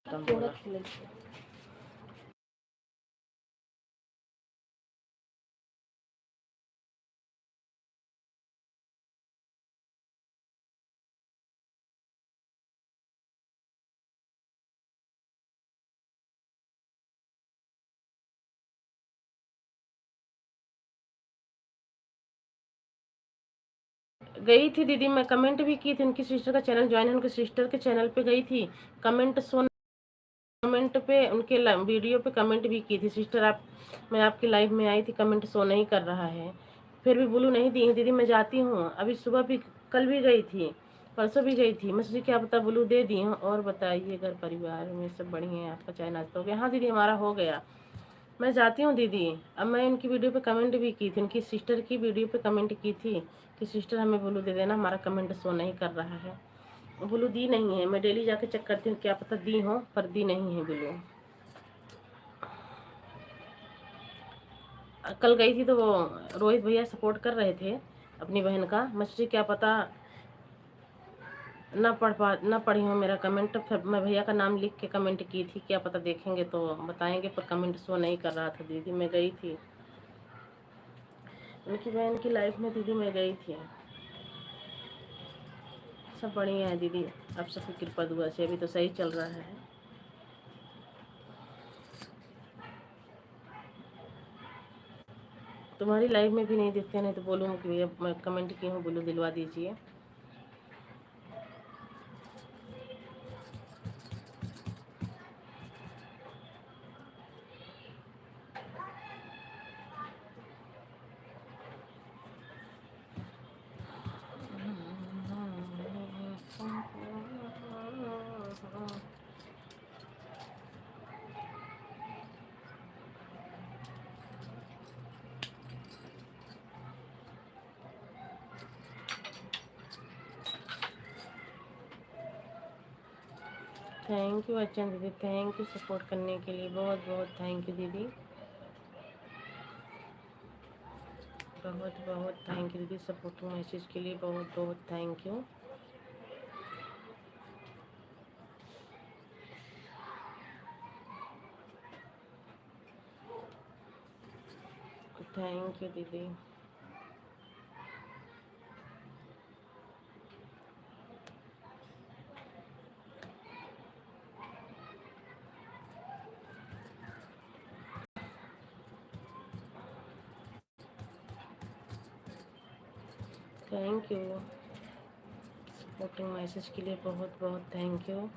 कम थोड़ा बोला। थोड़ा। गई थी दीदी, मैं कमेंट भी की थी, उनकी सिस्टर का चैनल ज्वाइन है, उनके सिस्टर के चैनल पे गई थी, कमेंट सुन, कमेंट पे उनके वीडियो पे कमेंट भी की थी, सिस्टर आप, मैं आपकी लाइव में आई थी, कमेंट शो नहीं कर रहा है, फिर भी ब्लू नहीं दी है दीदी। मैं जाती हूँ, अभी सुबह भी, कल भी गई थी, परसों भी गई थी, मैं सोची क्या पता ब्लू दे दी हूँ। और बताइए घर परिवार में सब बढ़िया है, आपका चाय नाश्ता हो गया? हाँ दीदी, हमारा हो गया। मैं जाती हूँ दीदी। अब मैं उनकी वीडियो पे कमेंट भी की थी, उनकी सिस्टर की वीडियो पे कमेंट की थी कि सिस्टर हमें ब्लू दे देना, हमारा कमेंट शो नहीं कर रहा है। ब्लू दी नहीं है, मैं डेली जाके चेक करती हूँ, क्या पता दी हो, पर दी नहीं है ब्लू। कल गई थी तो वो रोहित भैया सपोर्ट कर रहे थे अपनी बहन का, मैं सोची क्या पता ना पढ़ी हो मेरा कमेंट, फिर मैं भैया का नाम लिख के कमेंट की थी, क्या पता देखेंगे तो बताएंगे, पर कमेंट शो नहीं कर रहा था दीदी। मैं गई थी उनकी बहन की लाइफ में दीदी, मैं गई थी। सब बढ़िया है दीदी, आप सबकी कृपा दुआ से अभी तो सही चल रहा है। तुम्हारी लाइफ में भी नहीं दिखते, नहीं तो बोलूँ कि भैया मैं कमेंट की हूँ, बोलो दिलवा दीजिए। थैंक यू अच्छा दीदी, थैंक यू सपोर्ट करने के लिए, बहुत बहुत थैंक यू दीदी, बहुत बहुत थैंक यू दीदी, सपोर्टिंग मैसेज के लिए बहुत बहुत थैंक यू। थैंक यू दीदी। थैंक यू सपोर्टिंग मैसेज के लिए, बहुत बहुत थैंक यू।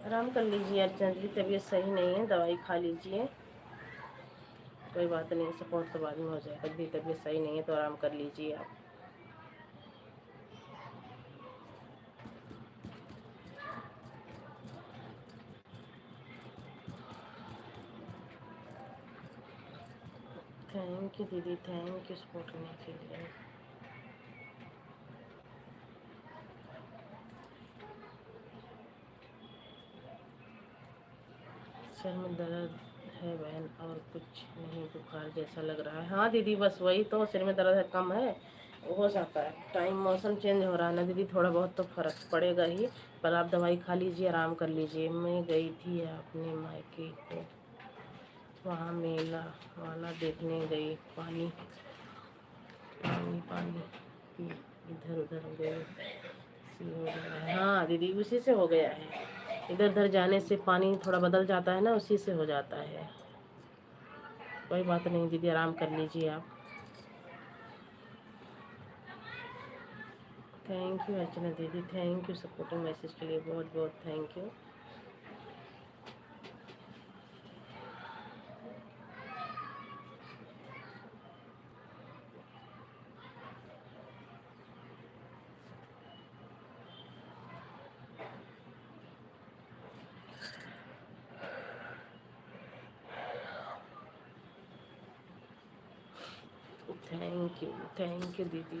आराम कर लीजिए अर्चना जी, तबीयत सही नहीं है, दवाई खा लीजिए, कोई बात नहीं, सपोर्ट तो बाद में हो जाएगा दीदी, तबीयत सही नहीं है तो आराम कर लीजिए आप। थैंक यू दीदी, थैंक यू सपोर्ट करने के लिए। सर में दर्द है बहन और कुछ नहीं, बुखार जैसा लग रहा है। हाँ दीदी, बस वही तो, सिर में दर्द है, कम है, हो जाता है, टाइम मौसम चेंज हो रहा है ना दीदी, थोड़ा बहुत तो फ़र्क पड़ेगा ही। पर आप दवाई खा लीजिए, आराम कर लीजिए। मैं गई थी अपने मायके को, वहाँ मेला वाला देखने गई, पानी पानी पानी पी, इधर उधर गई, सी हो गया है। हाँ दीदी, उसी से हो गया है, इधर उधर जाने से पानी थोड़ा बदल जाता है ना, उसी से हो जाता है। कोई बात नहीं दीदी, आराम कर लीजिए आप। थैंक यू अर्चना दीदी, थैंक यू सपोर्टिंग मैसेज के लिए, बहुत बहुत थैंक यू। थैंक यू दीदी।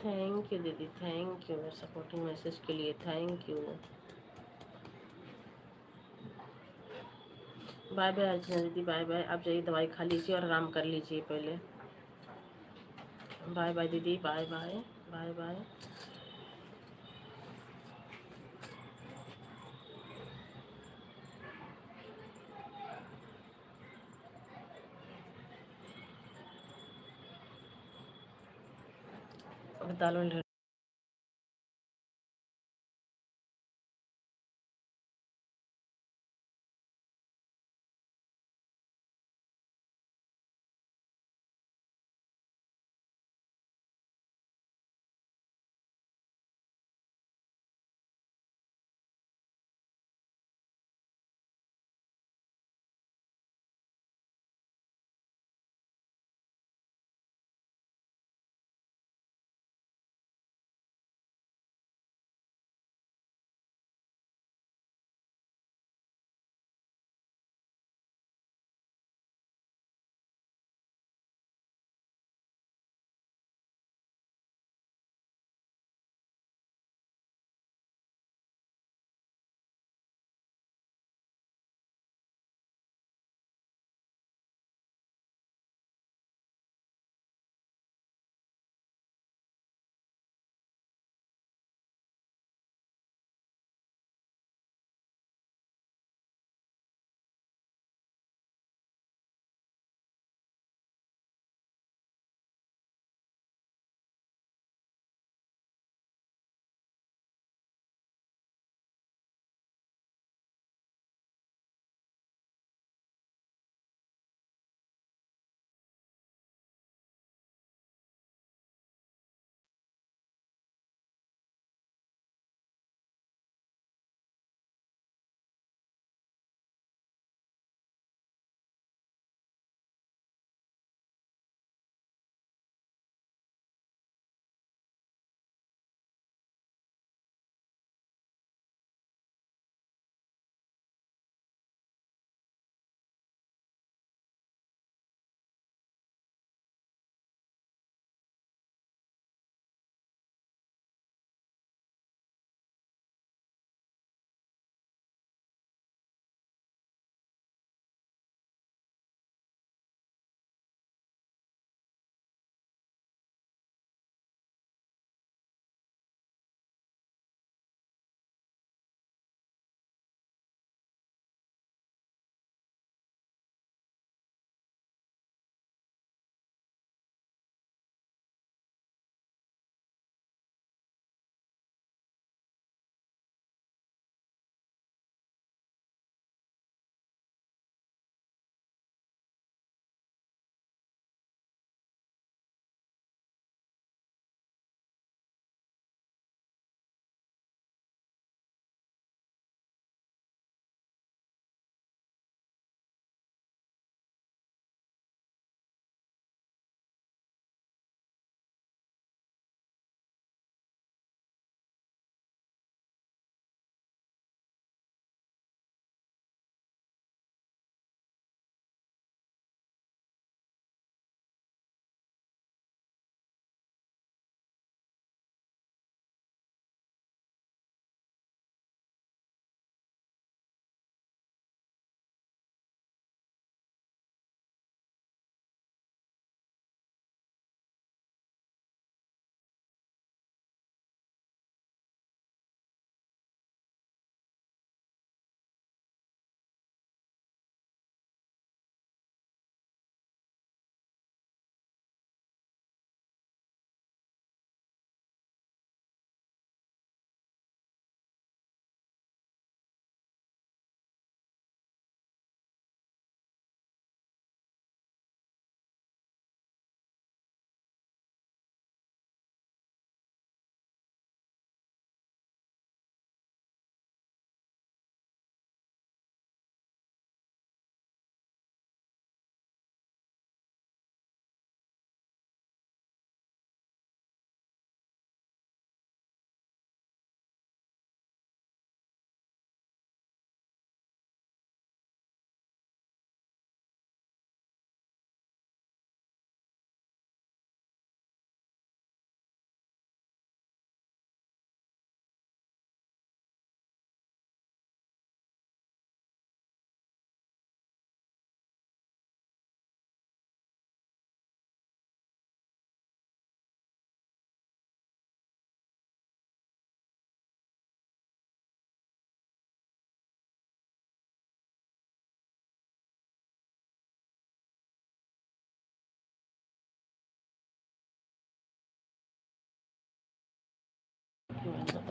थैंक यू दीदी, थैंक यू सपोर्टिंग मैसेज के लिए, थैंक यू। बाय बाय अर्चना दीदी, बाय बाय। आप जाइए, दवाई खा लीजिए और आराम कर लीजिए पहले। बाय बाय दीदी, बाय बाय, बाय बाय। दाल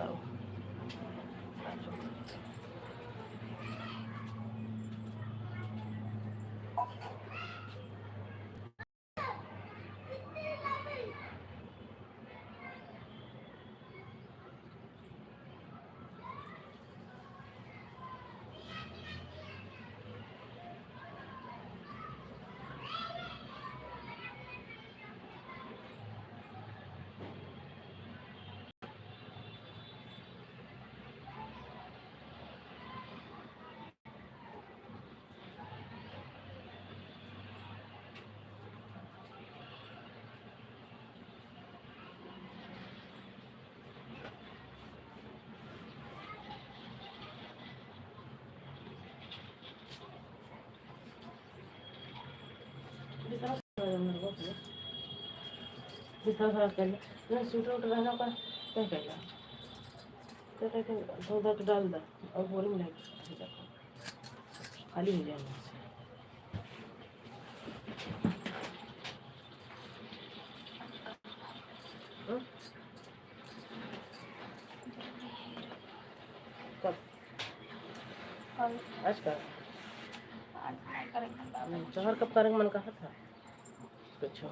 बताओ। बिस्तर साफ कर ले, स्वेटर उटर रहना का क्या कहला, क्या कहते हैं, धो के डाल दा और बोरी में लगा खाली हो जाए। कब आज का शहर कब का मन कहा था कुछ।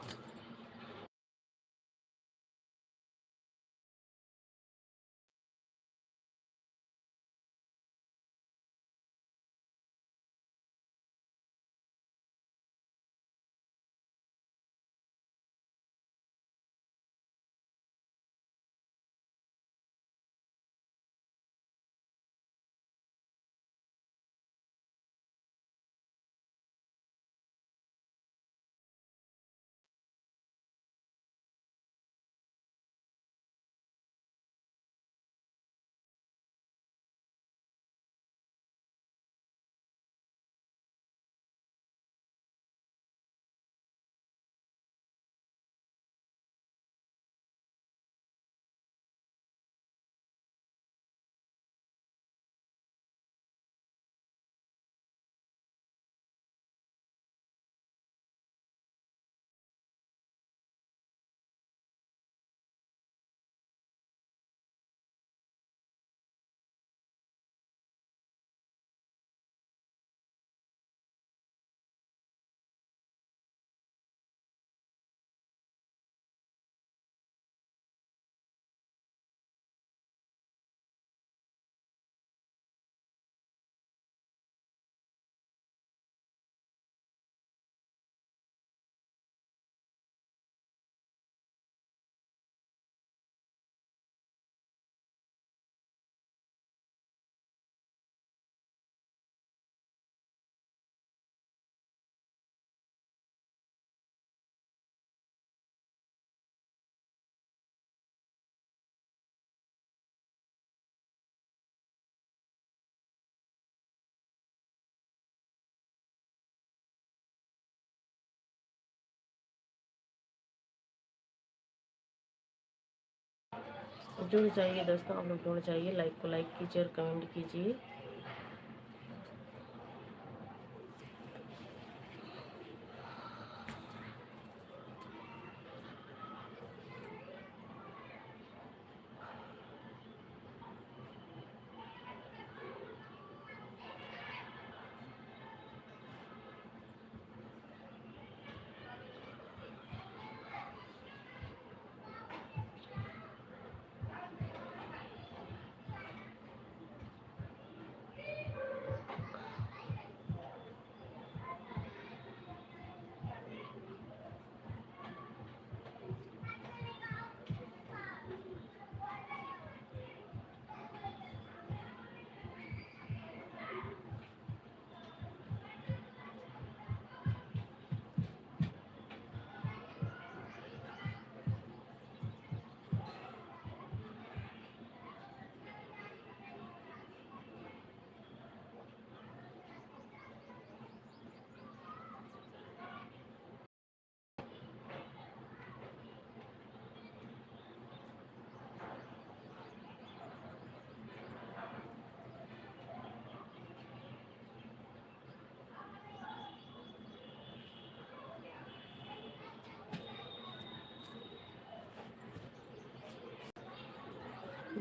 जुड़ जाइए दोस्तों, आप लोग जुड़ जाइए, लाइक को लाइक कीजिए और कमेंट कीजिए।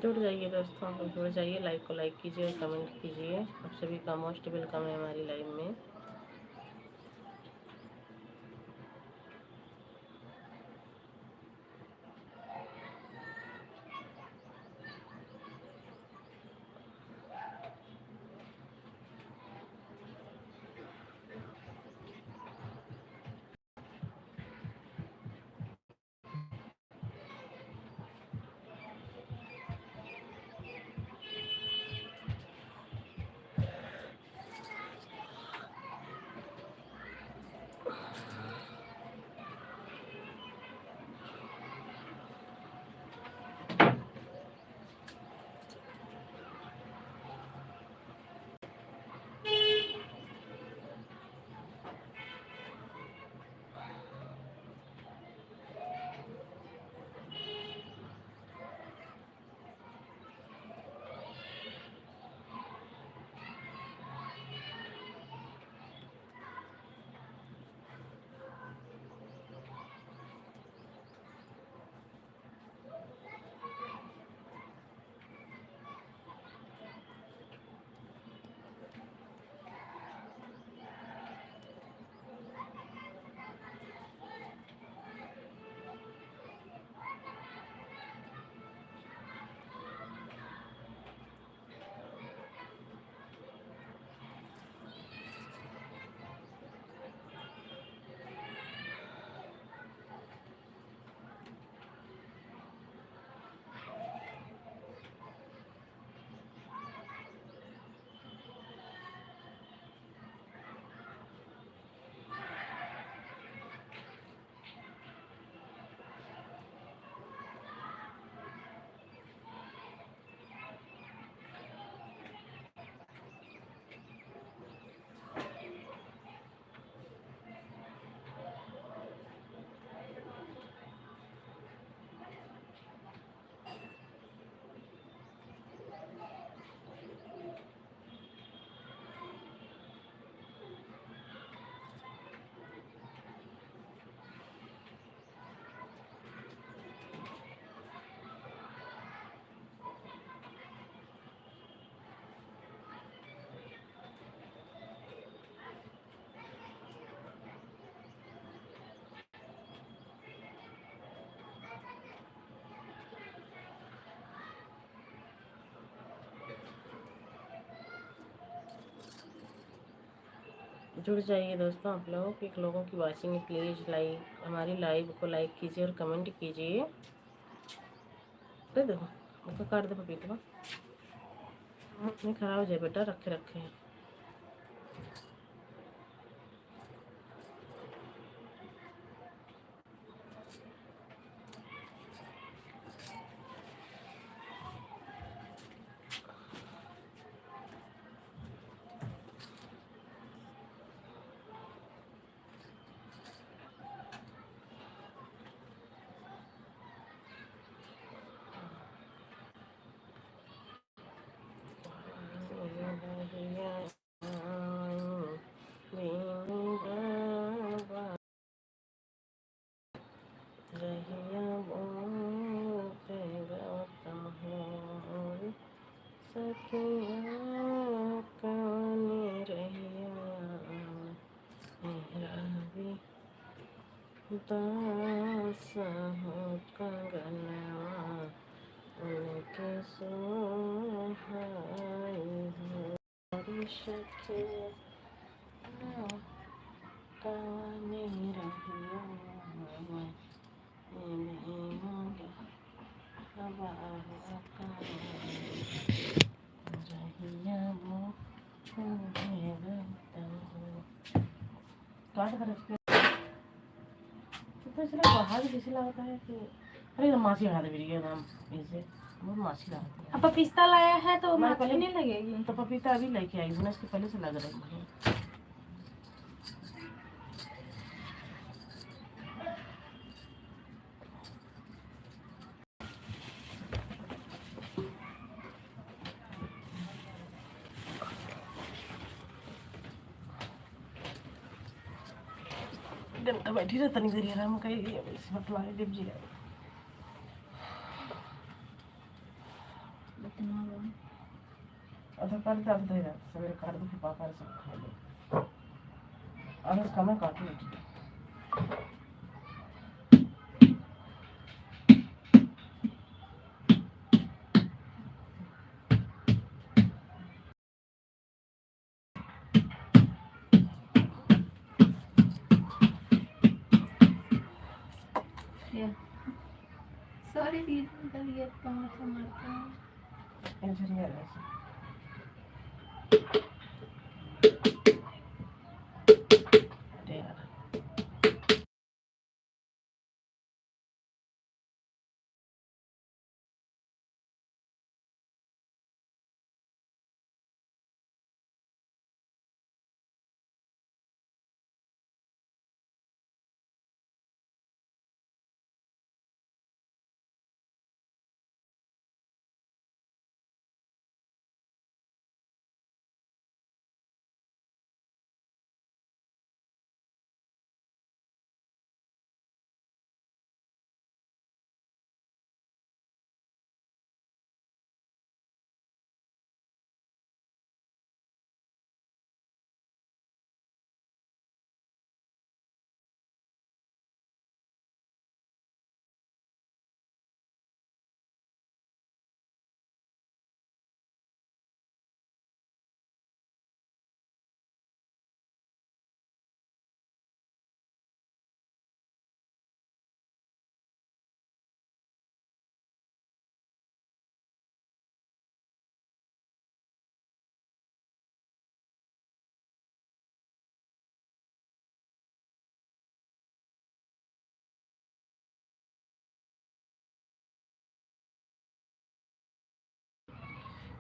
जुड़ जाइए दोस्तों, आप लोग जुड़ जाइए, लाइक को लाइक कीजिए और कमेंट कीजिए। आप सभी का मोस्ट वेलकम है हमारी लाइव में। जुड़ जाइए दोस्तों, आप लोग एक लोगों की वॉचिंग है, प्लीज़ लाइक हमारी लाइव को लाइक कीजिए और कमेंट कीजिए। दे दो उसका, काट दे पपीता नहीं खराब हो जाए बेटा, रखे रखे हैं। दास हो कंगनवा उनके सोहाई हो सखे काने रहिया तो इसलिए बाहर किसी लगता है कि अरे मासी हटा दे मेरी नाम इसे बहुत मासी लगाती है। अब पपीता लाया है तो मैं माची पहले नहीं लगेगी। तो पपीता अभी लेके आई हूँ ना, इसके पहले से लग रही है। तो बैठी रहता नहीं देरी आराम करेगी, अब इसमें तुम्हारे डिप जी पापा ने तो दे रहा सवेरे काट दो फिर पापा ने सब खा ले और उसका मैं काटू सॉरी बीच में गली टमाटर मारता है इंजीनियर है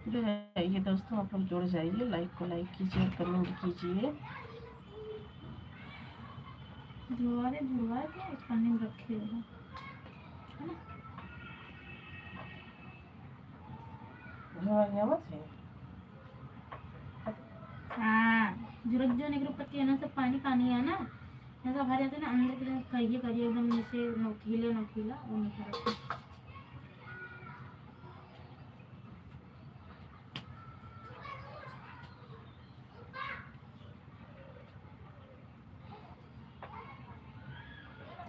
जो है ये दोस्तों आप लोग जुड़ जाइए लाइक को लाइक कीजिए कमेंट कीजिए झुरवा के पानी में रखे हुए हैं है ना मत है हाँ जुरक जो निकल पत्ती है ना सब पानी पानी है ना ऐसा भर जाता है ना अंदर की तरफ करिए करिए एकदम जैसे नोकीले नोकीला वो निकल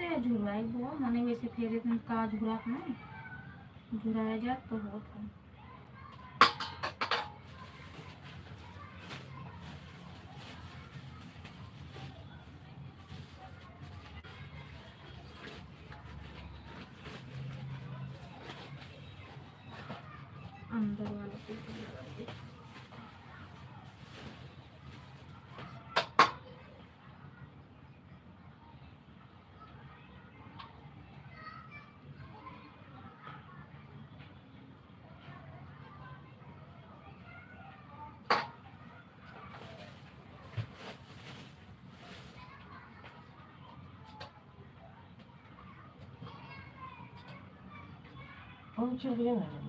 तो झुरवाई वो मैंने वैसे फेरे का झुरा ना झुराया जाए तो बहुत है अंदर वाला मुझे भी नहीं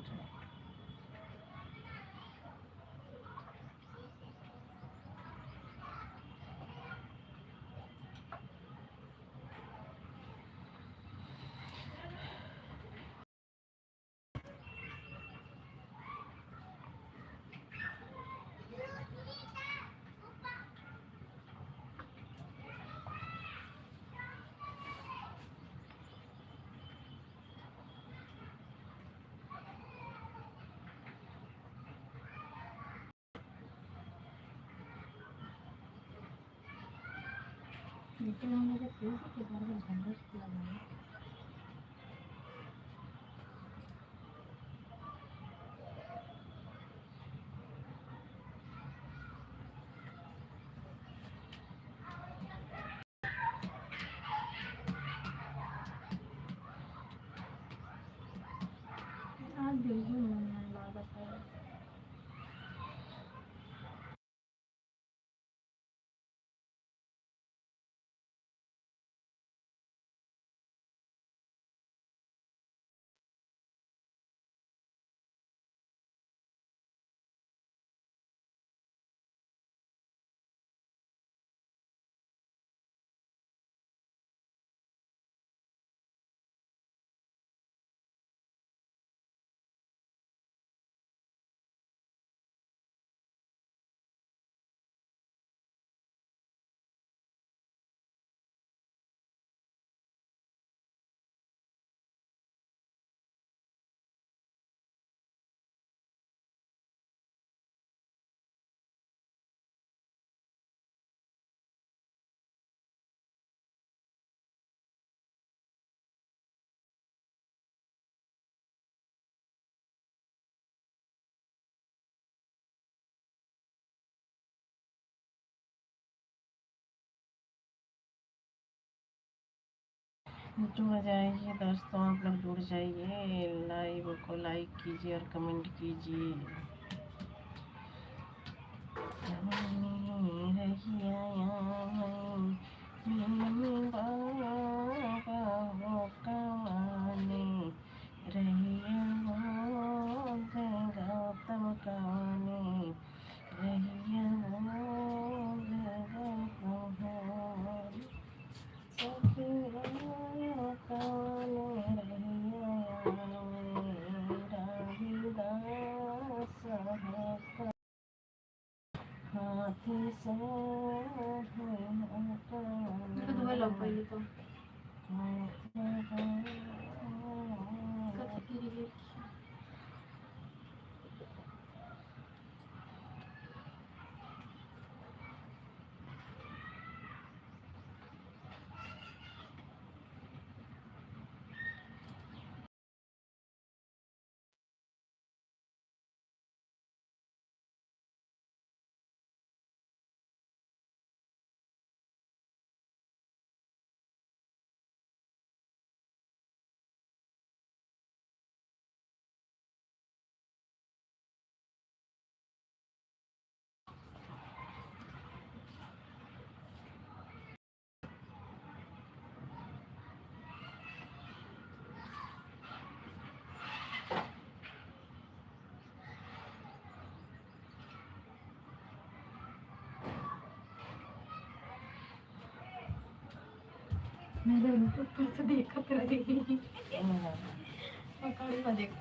लेकिन हम मुझे फिर के बारे में झंझट लगा आज बिल्कुल मन नहीं लगा था जुड़ जाइए दोस्तों, आप लोग जुड़ जाइए, लाइव को लाइक कीजिए और कमेंट कीजिए। गौतम कवाने देखो धोए लो पहले तो कथी गिरी मेरे ऊपर से देखत रही पकड़ में देख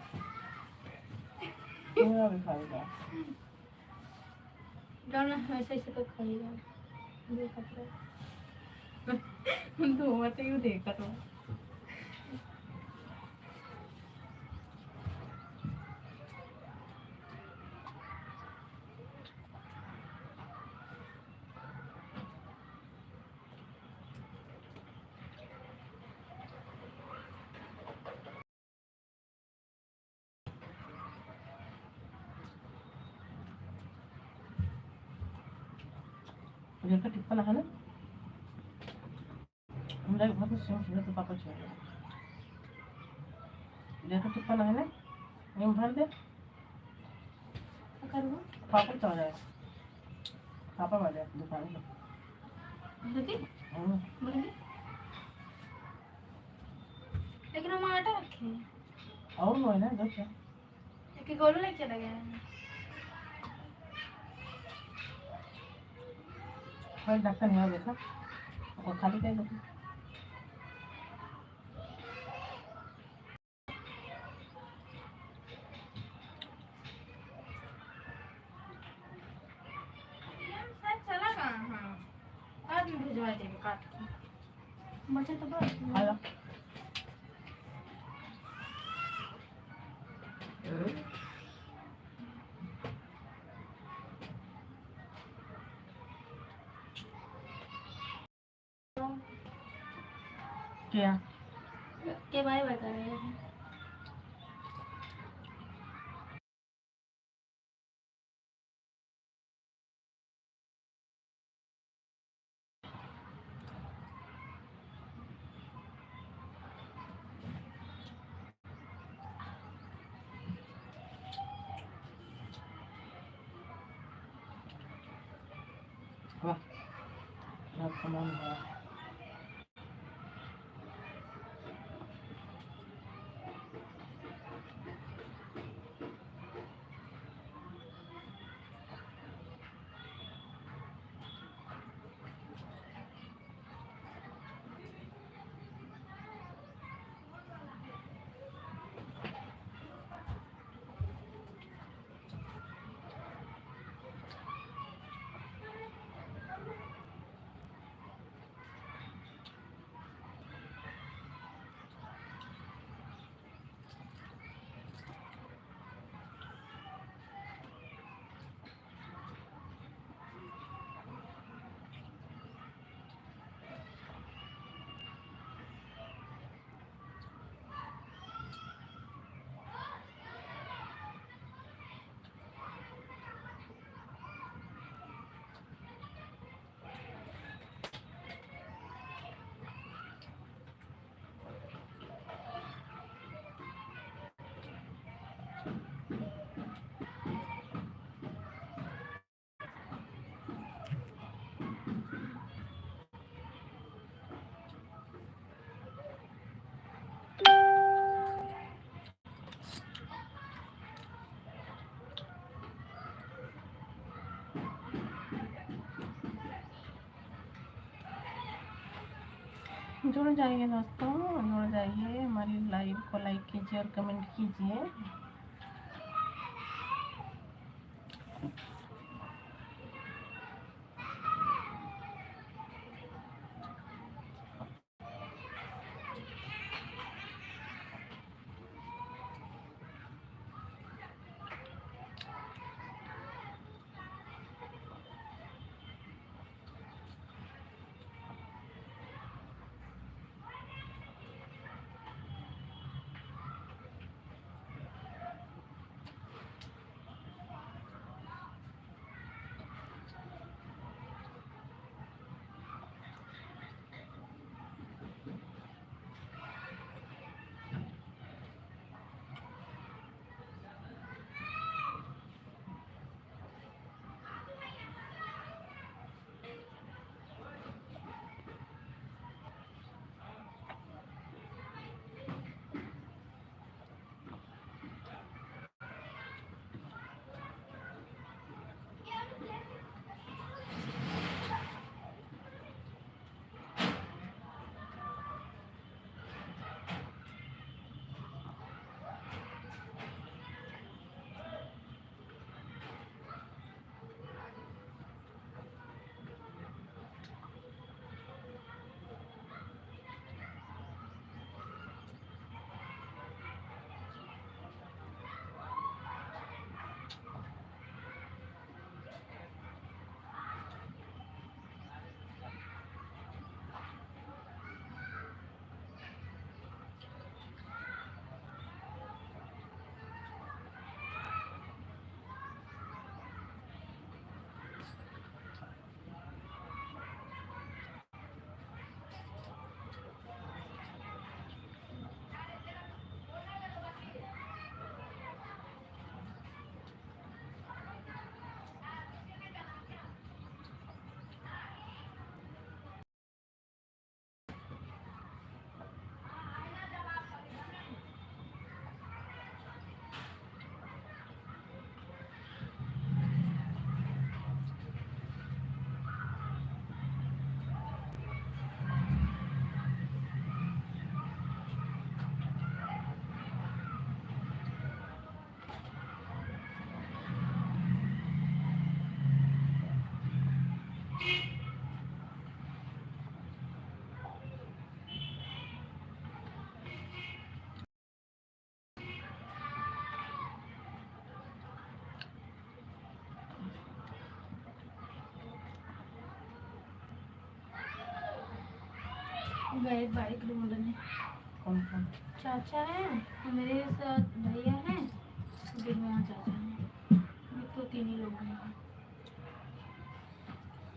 डालना ऐसे ऐसे तो खड़ी है देखत रहे तो मत यू देखत हो देखा टिप्पण आहे ना, मुला बहुत सुन तो पापा चाहिए। देखा टिप्पण आहे ना, ये भर दे करूँ पापा चल जाए, पापा वाले दुकान में बोलती लेकिन हम आटा रखे हैं और वो है ना देख एक गोलू लेके चला गया है कोई डॉक्टर नहीं देखा और खाली क्या देखा शायद चला कहाँ हाँ बाद में भिजवा देंगे काट के बचे तो बस आया क्या के बाय बता रहे हैं वाह बहुत कमाल है जुड़ जाइए दोस्तों, जुड़ जाइए, हमारी लाइव को लाइक कीजिए और कमेंट कीजिए। गए बाइक ढूंढने। कौन कौन? चाचा है और मेरे साथ भैया हैं, बिरवा चाचा हैं, तो तीन ही लोग हैं।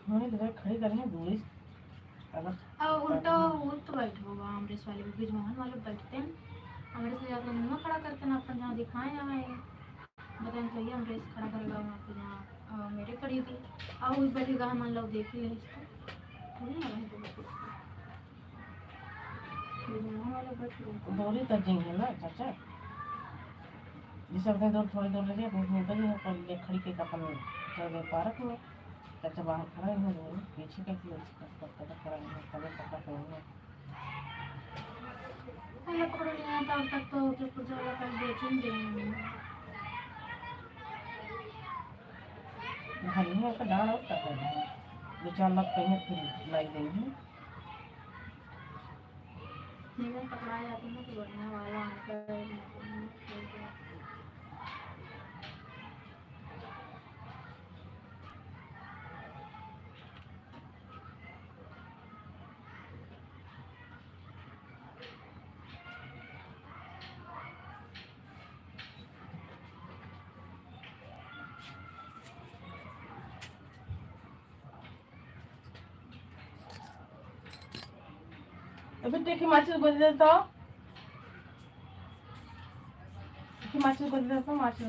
हमें इधर खड़ी करेंगे दूरी अगर अब उल्टा वो तो बैठा होगा अमरीश वाले भी, बिरवाहन वाले बैठते हैं अमरीश से जाकर मुँह खड़ा करते हैं अपन जहाँ दिखाएं यहाँ है बताएं तो ये अमरीश खड़ा करेगा वहाँ पे जहाँ मेरे खड़ी थी। अब उस बैठेगा मान लो देख ही ले थोड़ी ना रहे तो बिरवाहन वाले बैठ गए दूरी तक जाएंगे ना चाचा, जिसे अपने दूर थोड़ी दूर लगे अपने निकल ही पर ये खड़ी के अपन चल गए पार्क में। चाचा बाहर खड़ा है दूर पीछे कैसे खड़ा है तब पकड़ा करेंगे। पहले पकड़ लिया तब तक तो कुछ वाला कर बेचेंगे। हरी है का डाल और कर रहे हैं 2-4 लाख कहीं फिर लाई देंगे। नहीं पकड़ा जाती है तो बढ़िया वाला अंकल अभी देखिए माचिस बज देता हूँ, माचिस बज देता हूँ, माचिस